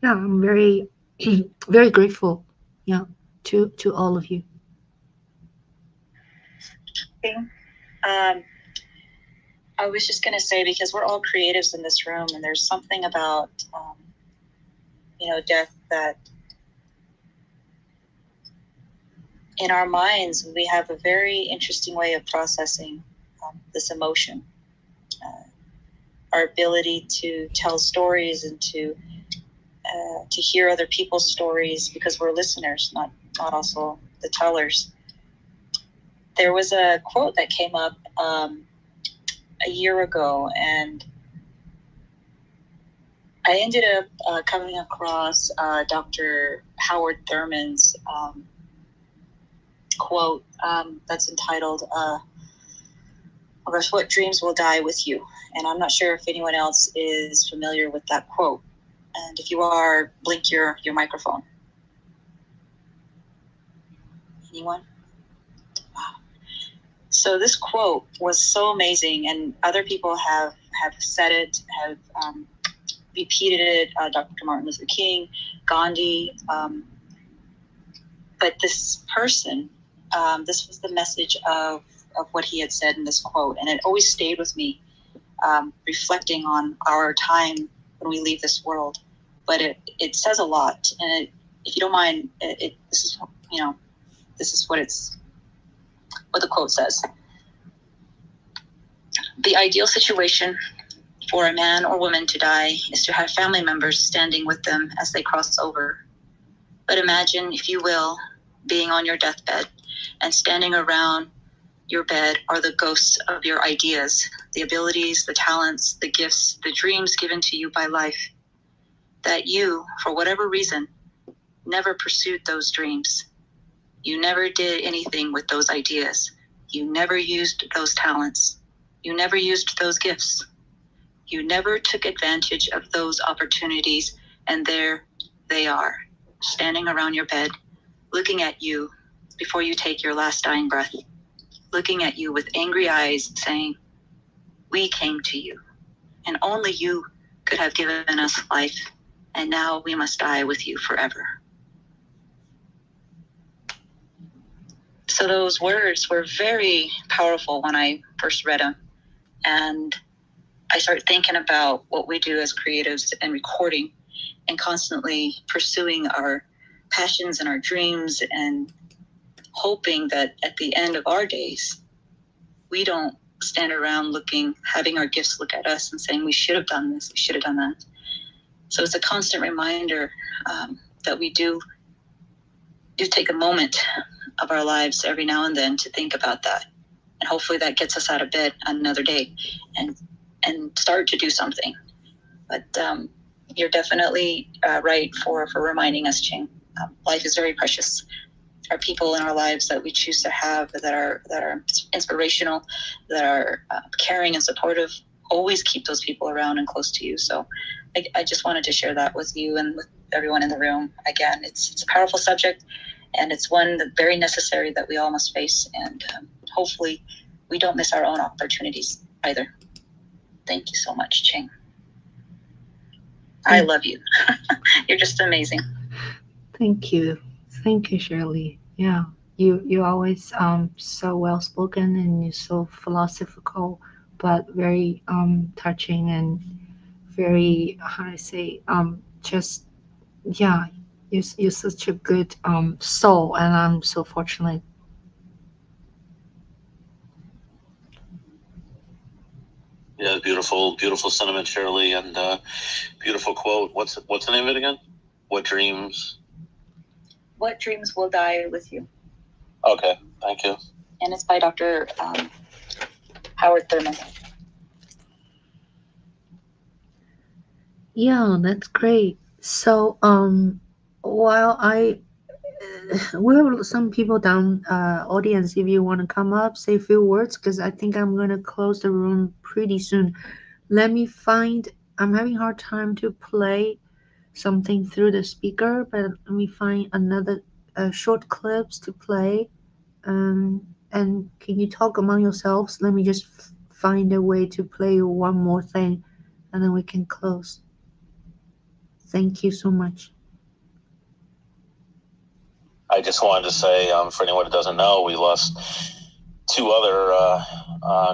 yeah, I'm very very grateful, yeah, to all of you. I was just going to say, because we're all creatives in this room, and there's something about death that in our minds we have a very interesting way of processing this emotion. Our ability to tell stories and to hear other people's stories, because we're listeners, not also the tellers. There was a quote that came up a year ago, and I ended up coming across Dr. Howard Thurman's quote that's entitled, "What dreams will die with you?" And I'm not sure if anyone else is familiar with that quote. And if you are, blink your microphone. Anyone? Wow. So this quote was so amazing, and other people have said it, have repeated it. Dr. Martin Luther King, Gandhi. But this person, this was the message of what he had said in this quote, and it always stayed with me, reflecting on our time when we leave this world. But it says a lot, and if you don't mind, this is what the quote says. The ideal situation for a man or woman to die is to have family members standing with them as they cross over. But imagine, if you will, being on your deathbed, and standing around your bed are the ghosts of your ideas, the abilities, the talents, the gifts, the dreams given to you by life, that you, for whatever reason, never pursued those dreams. You never did anything with those ideas. You never used those talents. You never used those gifts. You never took advantage of those opportunities, and there they are, standing around your bed, looking at you before you take your last dying breath, looking at you with angry eyes, saying, "We came to you, and only you could have given us life, and now we must die with you forever." So those words were very powerful when I first read them. And I started thinking about what we do as creatives and recording, and constantly pursuing our passions and our dreams, and hoping that at the end of our days, we don't stand around having our gifts look at us and saying, "We should have done this, we should have done that." So it's a constant reminder that we do take a moment of our lives every now and then to think about that. And hopefully that gets us out of bed another day and start to do something. But you're definitely right for reminding us, Ching. Life is very precious. Our people in our lives that we choose to have, that are inspirational, that are caring and supportive, always keep those people around and close to you. So I just wanted to share that with you and with everyone in the room. Again, it's a powerful subject, and it's one that's very necessary that we all must face. And hopefully we don't miss our own opportunities either. Thank you so much, Ching. I love you. You're just amazing. Thank you. Thank you, Shirley. Yeah. You're always so well spoken and you're so philosophical, but very touching and very how do I say just yeah, you're such a good soul, and I'm so fortunate. Yeah, beautiful, beautiful sentiment, Shirley, and beautiful quote. What's the name of it again? What dreams will die with you? Okay, thank you. And it's by Dr. Howard Thurman. Yeah, that's great. So while I we have some people down audience, if you want to come up, say a few words, because I think I'm gonna close the room pretty soon. Let me find. I'm having a hard time to play something through the speaker, but let me find another short clips to play. And can you talk among yourselves? Let me just find a way to play one more thing, and then we can close. Thank you so much. I just wanted to say, for anyone who doesn't know, we lost two other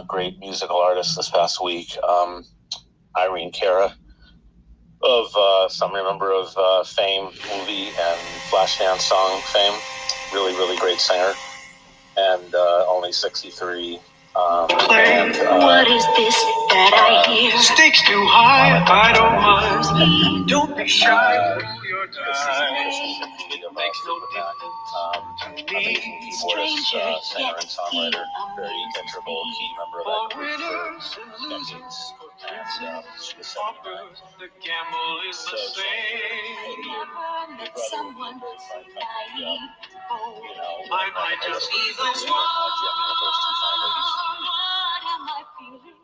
great musical artists this past week. Irene Cara of some member of Fame movie and Flashdance song Fame. Really, really great singer. And only 63. What is this that I hear? Stakes too high, I don't mind. Don't be shy, through your time. Makes no difference to me. Keyboardist, singer and songwriter, very integral key member of that group for decades. The gamble is the same. Met someone so naive. I might just be the one. What am I feeling?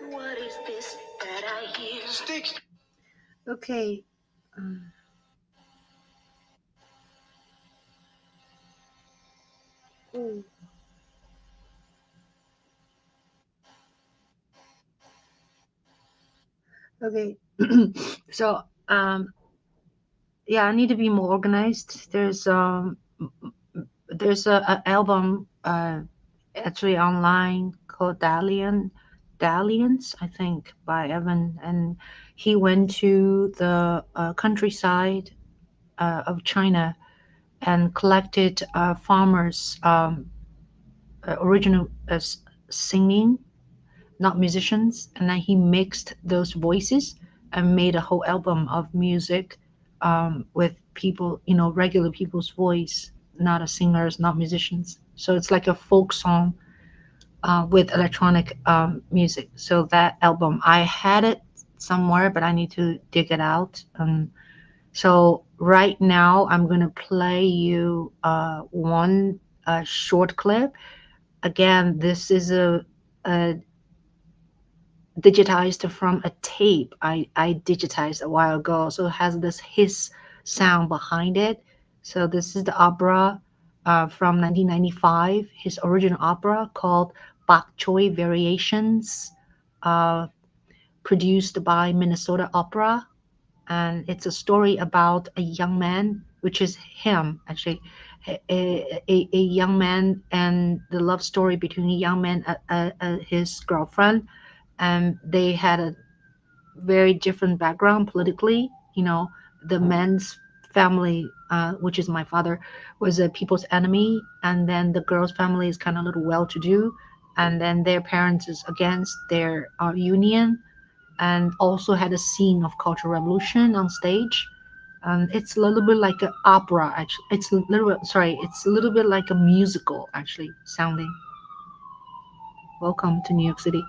What is this that I hear? Okay. Okay. So yeah, I need to be more organized. There's a album actually online called Dalliance, I think, by Evan, and he went to the countryside of China and collected farmers' original singing, not musicians, and then he mixed those voices and made a whole album of music with people, regular people's voice, not a singers, not musicians. So it's like a folk song with electronic music. So that album, I had it somewhere, but I need to dig it out. So right now, I'm gonna play you one short clip. Again, this is a digitized from a tape I digitized a while ago. So it has this hiss sound behind it. So this is the opera from 1995, his original opera called Bokchoy Variations, produced by Minnesota Opera. And it's a story about a young man, which is him actually, a young man and the love story between a young man and his girlfriend, and they had a very different background politically. The man's family, which is my father, was a people's enemy, and then the girl's family is kind of a little well-to-do, and then their parents is against their union, and also had a scene of cultural revolution on stage. And it's a little bit like an opera, actually. It's a little bit like a musical, actually, sounding. Welcome to New York City.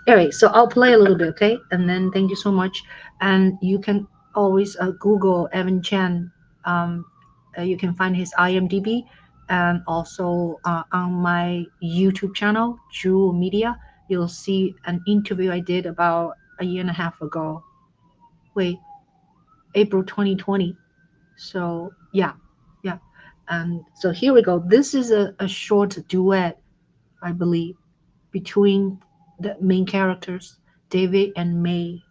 Anyway, so I'll play a little bit, okay? And then thank you so much. And you can always Google Evan Chen. You can find his IMDb, and also on my YouTube channel, Juhl Media, you'll see an interview I did about a year and a half ago. Wait, April 2020. So yeah. And so here we go. This is a short duet, I believe, between the main characters, David and May.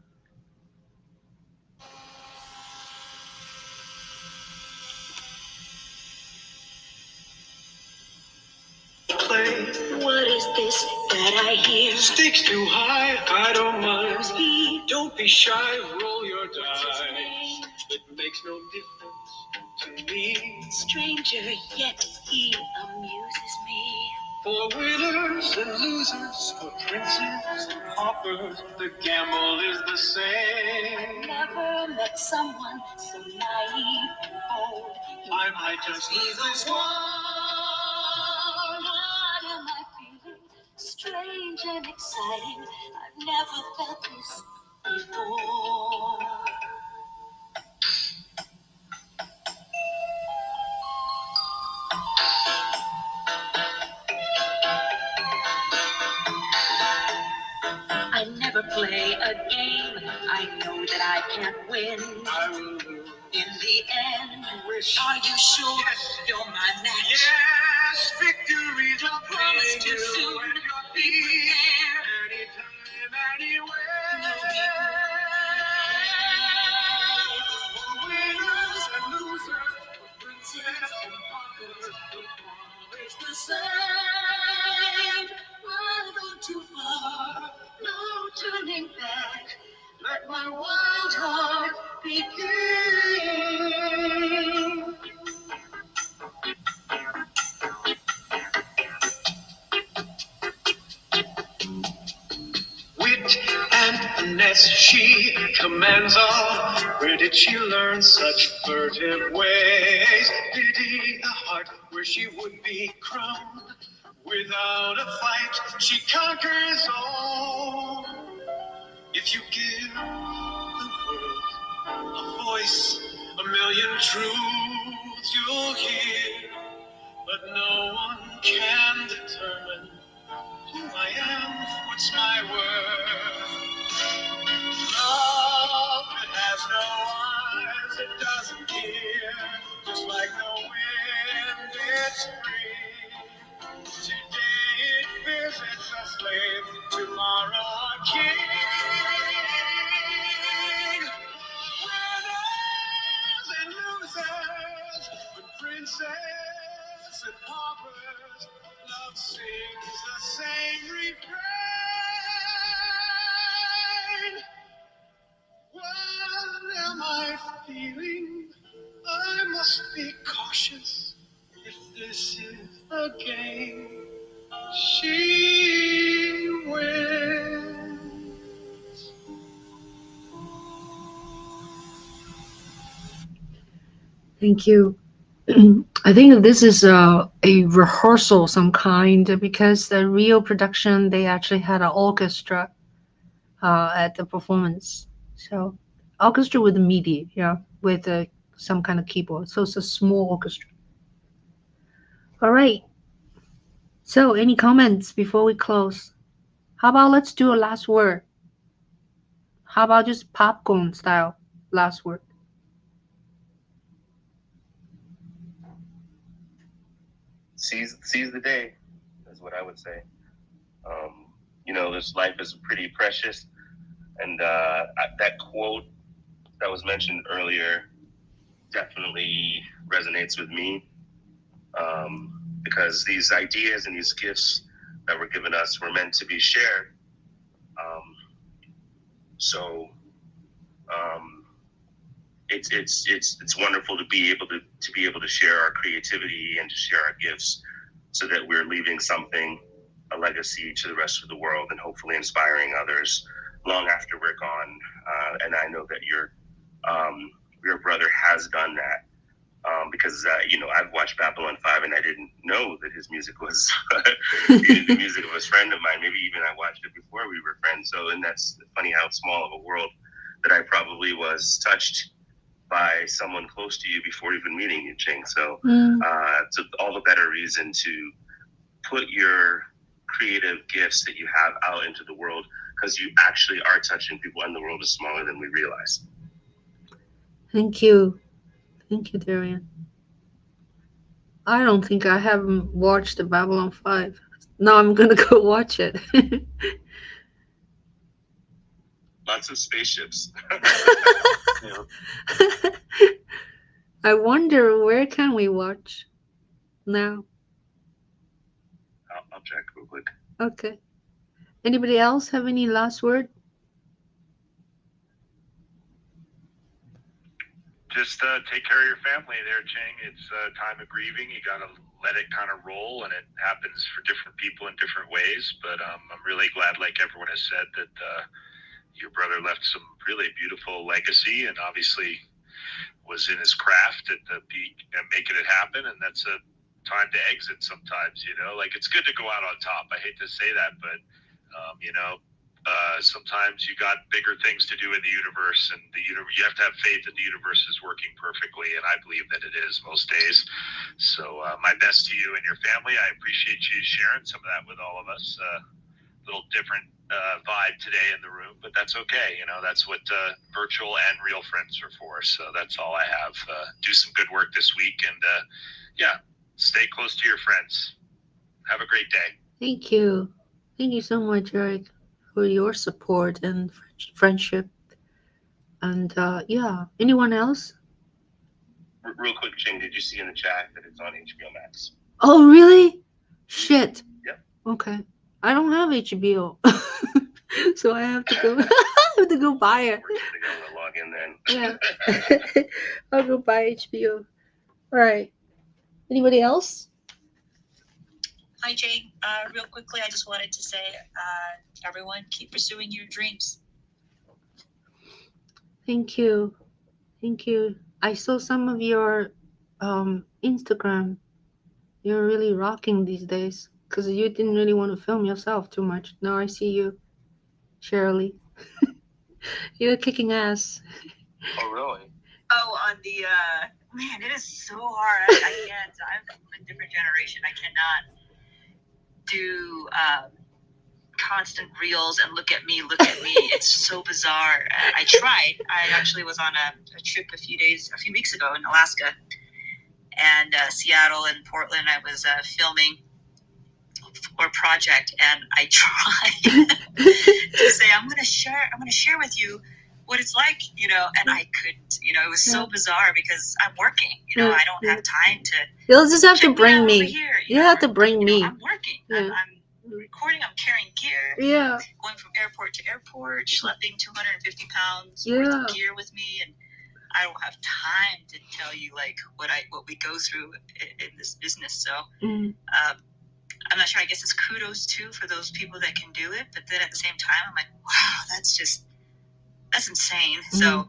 What is this that I hear? Stakes too high, I don't mind. Don't be shy, roll your dice. It makes no difference to me. Stranger, yet he amuses me. For winners and losers, for princes and paupers, the gamble is the same. I've never met someone so naive and bold. I might just be the one. What am I feeling? Strange and exciting. I've never felt this before. I never play a game. I know that I can't win. I will lose. In the end, are you sure? Yes. You're my match? Yes, victory. Don't promise too soon. Be prepared. Anytime, anywhere. No for winners and losers, for princes and paupers, the ball is the same. I've gone too far, no turning back. Let my wild heart begin. Wit and finesse she commands all. Where did she learn such furtive ways? Pity the heart where she would be crowned. Without a fight, she conquers all. If you give the world a voice, a million truths you'll hear. But no one can determine who I am, what's my worth. Love, it has no eyes, it doesn't hear. Just like the wind, it's free. Today it visits a slave, tomorrow a king. Winners and losers, but princess and paupers, love sings the same refrain. What am I feeling? I must be cautious. If this is a game, she wins. Thank you. I think this is a rehearsal some kind, because the real production, they actually had an orchestra at the performance. So orchestra with MIDI, yeah, with some kind of keyboard. So it's a small orchestra. All right. So any comments before we close? How about let's do a last word? How about just popcorn style last word? Seize the day is what I would say. You know, this life is pretty precious, and that quote that was mentioned earlier definitely resonates with me, because these ideas and these gifts that were given us were meant to be shared. So it's wonderful to be able to share our creativity and to share our gifts, so that we're leaving something, a legacy to the rest of the world, and hopefully inspiring others long after we're gone. And I know that your brother has done that, because you know, I've watched Babylon 5 and I didn't know that his music was the music of a friend of mine. Maybe even I watched it before we were friends. So, and that's funny how small of a world that I probably was touched by someone close to you before even meeting you, Ching. So, so all the better reason to put your creative gifts that you have out into the world, because you actually are touching people, and the world is smaller than we realize. Thank you. Thank you, Darian. I don't think I haven't watched the Babylon 5. Now I'm gonna go watch it. Lots of spaceships. Yeah. I wonder where can we watch now? I'll check real quick. Okay. Anybody else have any last word? Just take care of your family there, Ching. It's a time of grieving. You got to let it kind of roll, and it happens for different people in different ways. But I'm really glad, like everyone has said, that your brother left some really beautiful legacy, and obviously was in his craft at the peak and making it happen. And that's a time to exit sometimes, you know, like it's good to go out on top. I hate to say that, but you know, sometimes you got bigger things to do in the universe, and you have to have faith that the universe is working perfectly, and I believe that it is most days. So my best to you and your family. I appreciate you sharing some of that with all of us. Little different vibe today in the room, but that's okay. You know, that's what virtual and real friends are for. So that's all I have. Do some good work this week, and yeah, stay close to your friends. Have a great day. Thank you. Thank you so much, Eric, for your support and friendship. And yeah, anyone else? Real quick, Ching, did you see in the chat that it's on HBO Max? Oh, really? Shit. Yep. Okay. I don't have HBO. So I have to go I have to go buy it. We're just gonna log in then. Yeah. I'll go buy HBO. All right. Anybody else? Hi, Jay. Real quickly, I just wanted to say, everyone, keep pursuing your dreams. Thank you. Thank you. I saw some of your Instagram. You're really rocking these days because you didn't really want to film yourself too much. Now I see you, Shirley. You're kicking ass. Oh, really? Oh, on the, man, it is so hard. I can't. I'm from a different generation. I cannot do constant reels and look at me. It's so bizarre. I tried. I actually was on a trip a few weeks ago in Alaska and Seattle and Portland. I was filming for a project, and I tried to say I'm gonna share with you what it's like, you know, and I couldn't. You know, it was so bizarre because I'm working. You know, I don't have time to. You'll just have to bring me. Here, you have to bring me. I'm working. Yeah. I'm recording. I'm carrying gear. Yeah. Going from airport to airport, schlepping 250 pounds Yeah. worth of gear with me, and I don't have time to tell you like what we go through in this business. So I'm not sure. I guess it's kudos too for those people that can do it, but then at the same time, I'm like, wow, that's insane. So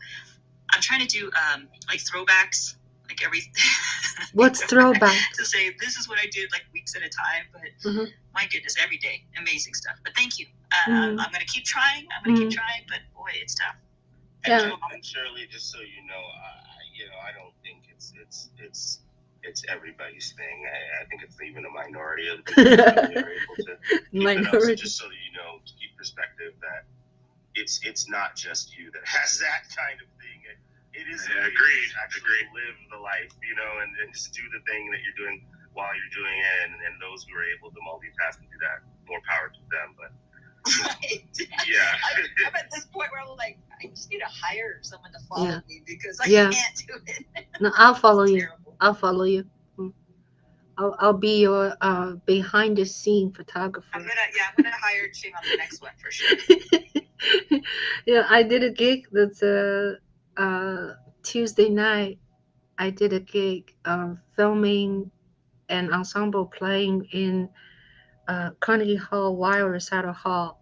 I'm trying to do like throwbacks, like every. What's throwback? To say this is what I did like weeks at a time, but my goodness, every day, amazing stuff. But thank you. I'm gonna keep trying. But boy, it's tough. Yeah. And Shirley, just so you know, I don't think it's everybody's thing. I think it's even a minority of the people that are able to Minority. Just so that you know, to keep perspective that it's not just you that has that kind of thing. It is Agreed. Actually live the life, you know, and just do the thing that you're doing while you're doing it, and those who are able to multitask and do that, more power to them. But right. Yeah. I'm at this point where I'm like, I just need to hire someone to follow me because I can't do it. No, I'll follow you. I'll follow you. I'll be your behind the scene photographer. I'm gonna hire Ching on the next one for sure. Yeah, I did a gig that's Tuesday night. I did a gig filming an ensemble playing in Carnegie Hall, Wild Recital Hall.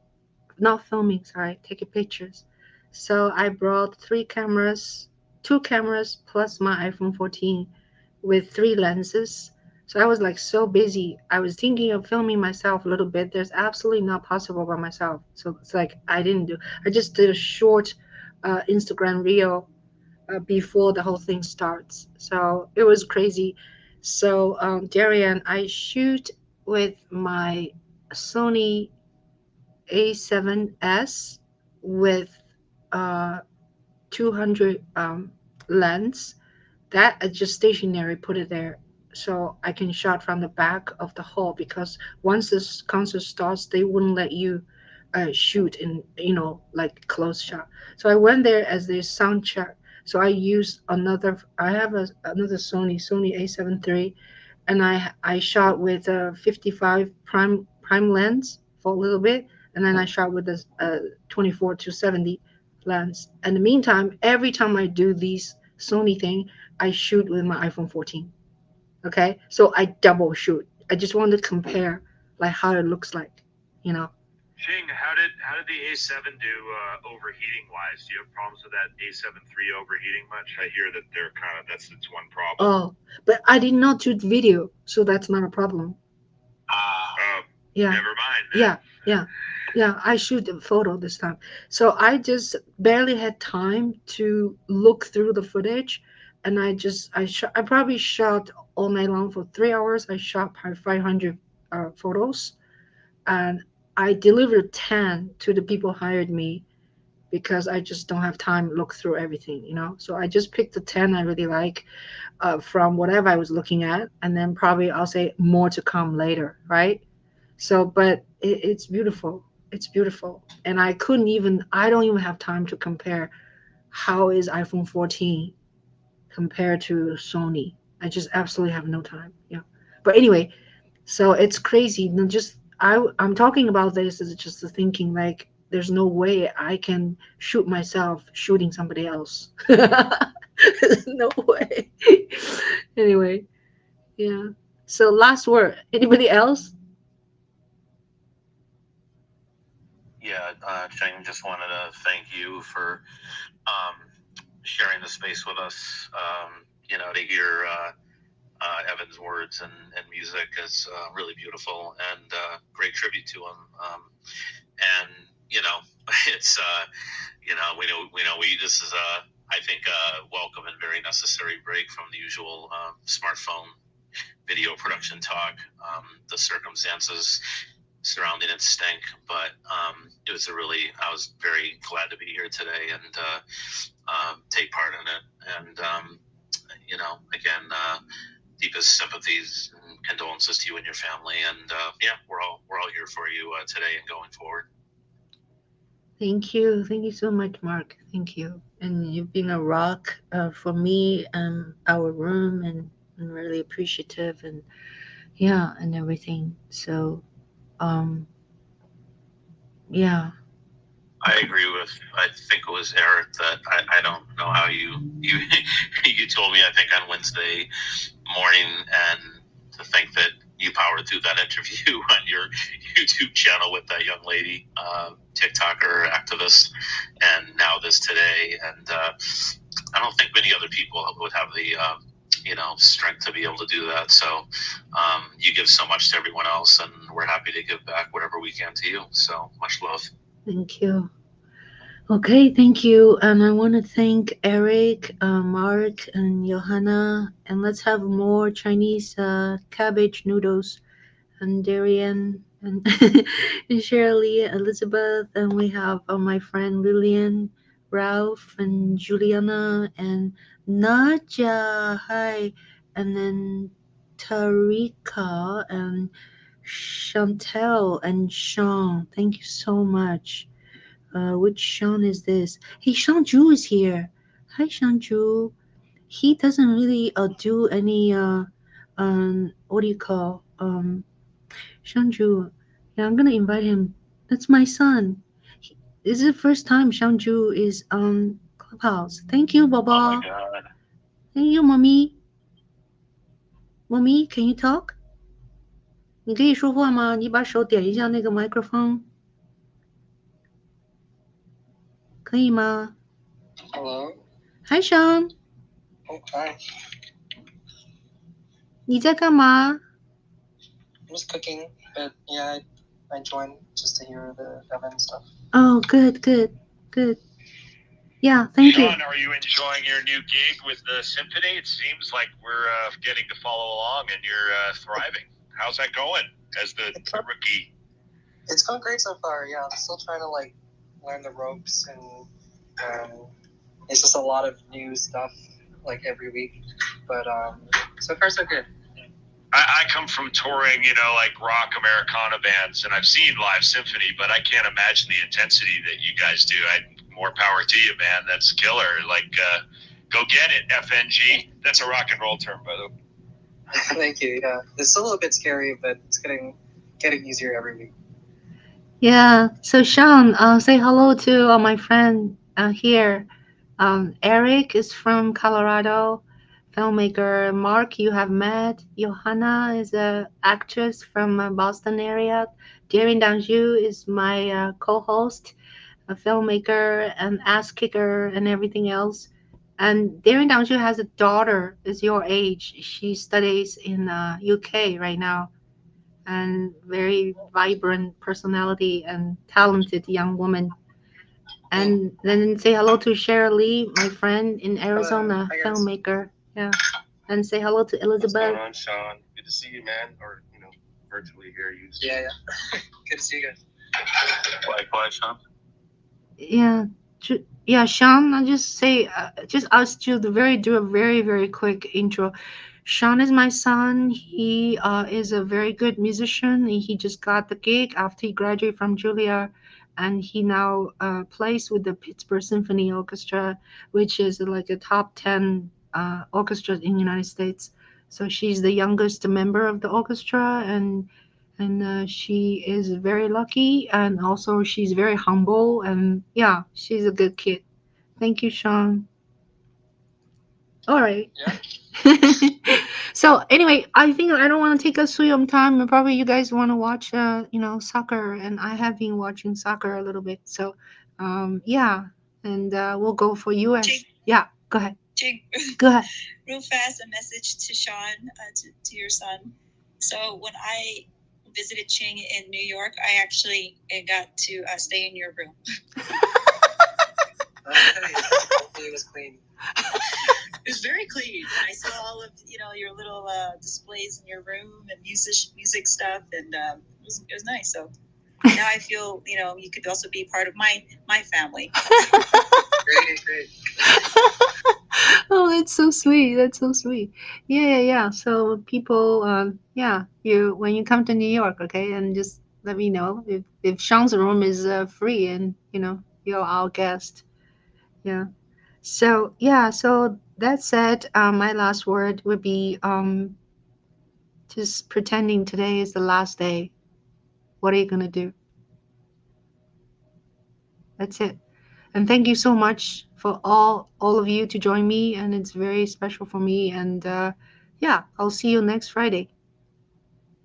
Not filming, sorry, taking pictures. So I brought 2 cameras plus my iPhone 14 with 3 lenses. So I was like so busy. I was thinking of filming myself a little bit. There's absolutely not possible by myself. So it's like I just did a short Instagram reel before the whole thing starts. So it was crazy. So Darian, I shoot with my Sony A7S with 200 lens. That I just stationary put it there. so I can shot from the back of the hall, because once this concert starts, they wouldn't let you shoot in, like close shot. So I went there as their sound check. So I have another Sony A7 III, and I shot with a 55 prime lens for a little bit, and then I shot with a 24 to 70 lens. In the meantime, every time I do these Sony thing, I shoot with my iPhone 14. Okay, so I double shoot. I just want to compare like how it looks like, you know. Ching, how did the A7 do overheating wise? Do you have problems with that A7 III overheating much? I hear that that's one problem. Oh, but I did not shoot video, so that's not a problem. Yeah. Never mind. Yeah. I shoot a photo this time, so I just barely had time to look through the footage, and I probably shot all night long for 3 hours. I shot 500 photos, and I delivered 10 to the people hired me, because I just don't have time to look through everything, So I just picked the 10 I really like from whatever I was looking at, and then probably I'll say more to come later, right? So, but it's beautiful. It's beautiful, and I don't even have time to compare how is iPhone 14 compared to Sony. I just absolutely have no time. Yeah, but anyway, so it's crazy. I'm talking about this is just the thinking, like there's no way I can shoot myself shooting somebody else. No way. Anyway, yeah. So last word. Anybody else? Yeah, Cheng, just wanted to thank you for sharing the space with us. To hear Evan's words and music is really beautiful, and great tribute to him. And it's this is I think a welcome and very necessary break from the usual smartphone video production talk. The circumstances surrounding it stink, but it was I was very glad to be here today and take part in it. And again, deepest sympathies and condolences to you and your family. And we're all here for you today and going forward. Thank you so much, Mark. Thank you, and you've been a rock for me and our room, and really appreciative, and and everything. So yeah. I agree with. I think it was Eric that I don't know how you you told me, I think on Wednesday morning, and to think that you powered through that interview on your YouTube channel with that young lady, TikToker activist, and now this today. And I don't think many other people would have the strength to be able to do that. So you give so much to everyone else, and we're happy to give back whatever we can to you. So much love. Thank you. Okay, thank you. And I want to thank Eric, Mark, and Johanna. And let's have more Chinese cabbage noodles, and Darian, and, and Shirley, Elizabeth. And we have my friend Lillian, Ralph, and Juliana, and Nadja. Hi. And then Tarika, and Chantel, and Sean. Thank you so much. Which Sean is this? Hey, Sean Juhl is here. Hi, Sean Juhl. He doesn't really do any what do you call Sean Juhl. Yeah, I'm gonna invite him. That's my son. This is the first time Sean Juhl is on Clubhouse. Thank you, Baba. Oh my God. Thank you, Mommy. Mommy, can you talk? 你可以说话吗？你把手点一下那个 microphone。可以吗？ Hello. Hi, Sean. Oh, hi. 你在干嘛？ I'm just cooking, but yeah, I joined just to hear the Evan stuff. Oh, good. Yeah, thank you. Sean, are you enjoying your new gig with the symphony? It seems like we're getting to follow along, and you're thriving. How's that going as the rookie? It's going great so far. Yeah, I'm still trying to learn the ropes, and it's just a lot of new stuff every week. But so far so good. I come from touring, you know, like rock Americana bands, and I've seen live symphony, but I can't imagine the intensity that you guys do. More power to you, man. That's killer. Like, go get it, FNG. That's a rock and roll term, by the way. Thank you. Yeah, it's a little bit scary, but it's getting easier every week. Yeah. So Sean, say hello to my friend here. Eric is from Colorado, filmmaker. Mark, you have met. Johanna is a actress from Boston area. Darren Danjou is my co-host, a filmmaker, an ass kicker, and everything else. And Darren Danjou has a daughter, is your age. She studies in UK right now, and very vibrant personality and talented young woman. And then say hello to Cheryl Lee, my friend in Arizona, filmmaker. Yeah. And say hello to Elizabeth. What's going on, Sean? Good to see you, man. Or, you know, virtually hear you. Yeah. Good to see you guys. Likewise, Sean. Yeah. Yeah, Sean, I'll just say, just ask you to do a very, very quick intro. Sean is my son. He is a very good musician. He just got the gig after he graduated from Juilliard, and he now plays with the Pittsburgh Symphony Orchestra, which is like a top 10 orchestra in the United States. So she's the youngest member of the orchestra, and she is very lucky, and also she's very humble, and yeah, she's a good kid. Thank you, Sean. All right. Yeah. So anyway, I think I don't want to take up so much time, and probably you guys want to watch soccer, and I have been watching soccer a little bit. So yeah, and we'll go for US. Ching. Yeah, go ahead. Ching. Go ahead. Real fast, a message to Sean, to your son. So when I visited Ching in New York, I actually got to stay in your room. Hopefully it was clean. It was very clean. I saw all of your little displays in your room and music stuff, and it was nice. So now I feel you could also be part of my family. Great. Oh, that's so sweet. That's so sweet. Yeah. So people, you when you come to New York, okay, and just let me know if Sean's room is free, and you're our guest. Yeah. So that said, my last word would be just pretending today is the last day. What are you gonna do? That's it. And thank you so much for all of you to join me, and it's very special for me. And I'll see you next Friday.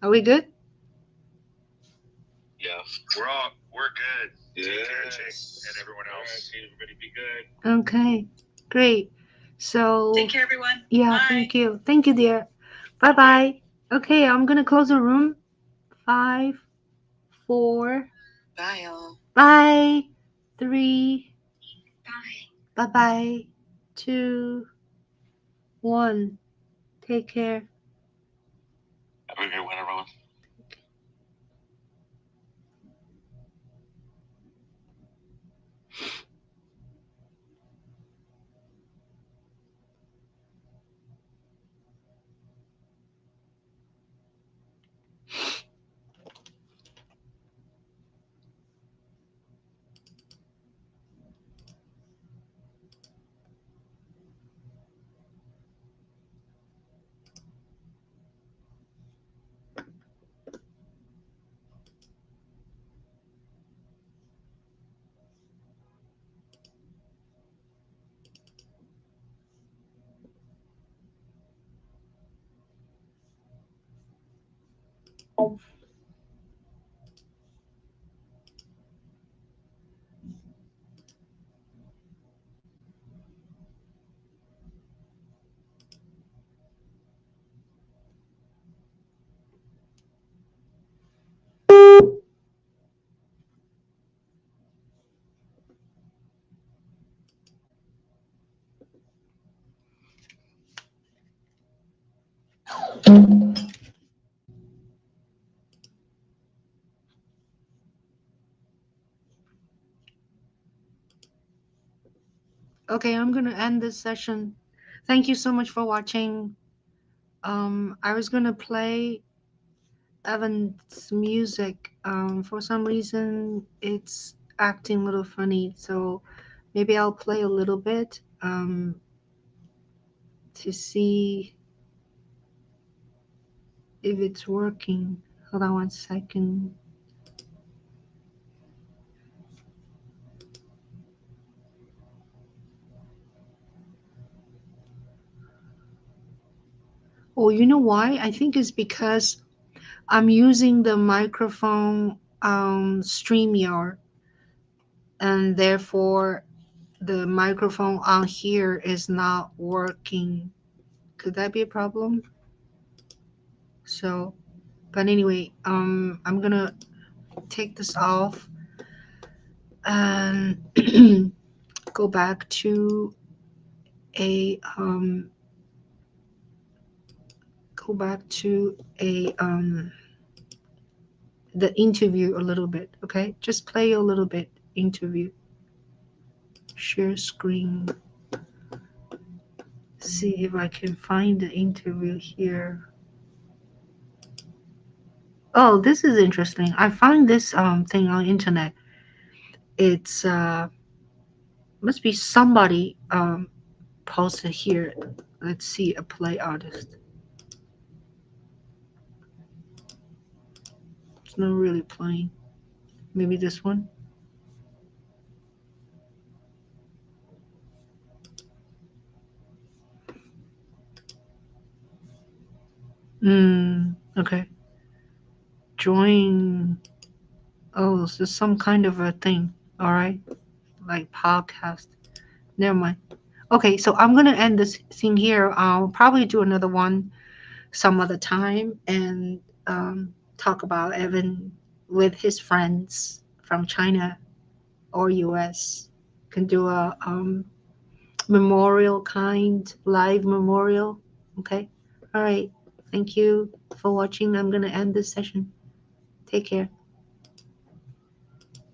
Are we good? Yeah, we're good. Take care, Ching, and everyone else. Everybody be good. Okay, great. So Take care, everyone. Yeah, Bye. thank you, dear. Bye. Okay, I'm gonna close the room. 5, 4. Bye, y'all. Bye. 3. Bye. Bye. 2, 1. Take care. Have a good one, everyone. Okay, I'm gonna end this session. Thank you so much for watching. I was gonna play Evan's music. For some reason, it's acting a little funny, so maybe I'll play a little bit to see if it's working. Hold on 1 second. Oh, you know why? I think it's because I'm using the microphone StreamYard, and therefore the microphone on here is not working. Could that be a problem? So, but anyway, I'm gonna take this off and go back to a the interview a little bit. Okay, just play a little bit interview. Share screen. See if I can find the interview here. Oh, this is interesting. I found this thing on internet. It's must be somebody posted here. Let's see, a play artist. It's not really playing. Maybe this one. Okay. Join. Oh, this is some kind of a thing. All right. Like podcast. Never mind. Okay, so I'm gonna end this thing here. I'll probably do another one some other time and talk about Evan with his friends from China or US. Can do a memorial kind live memorial. Okay. All right. Thank you for watching. I'm gonna end this session. Take care.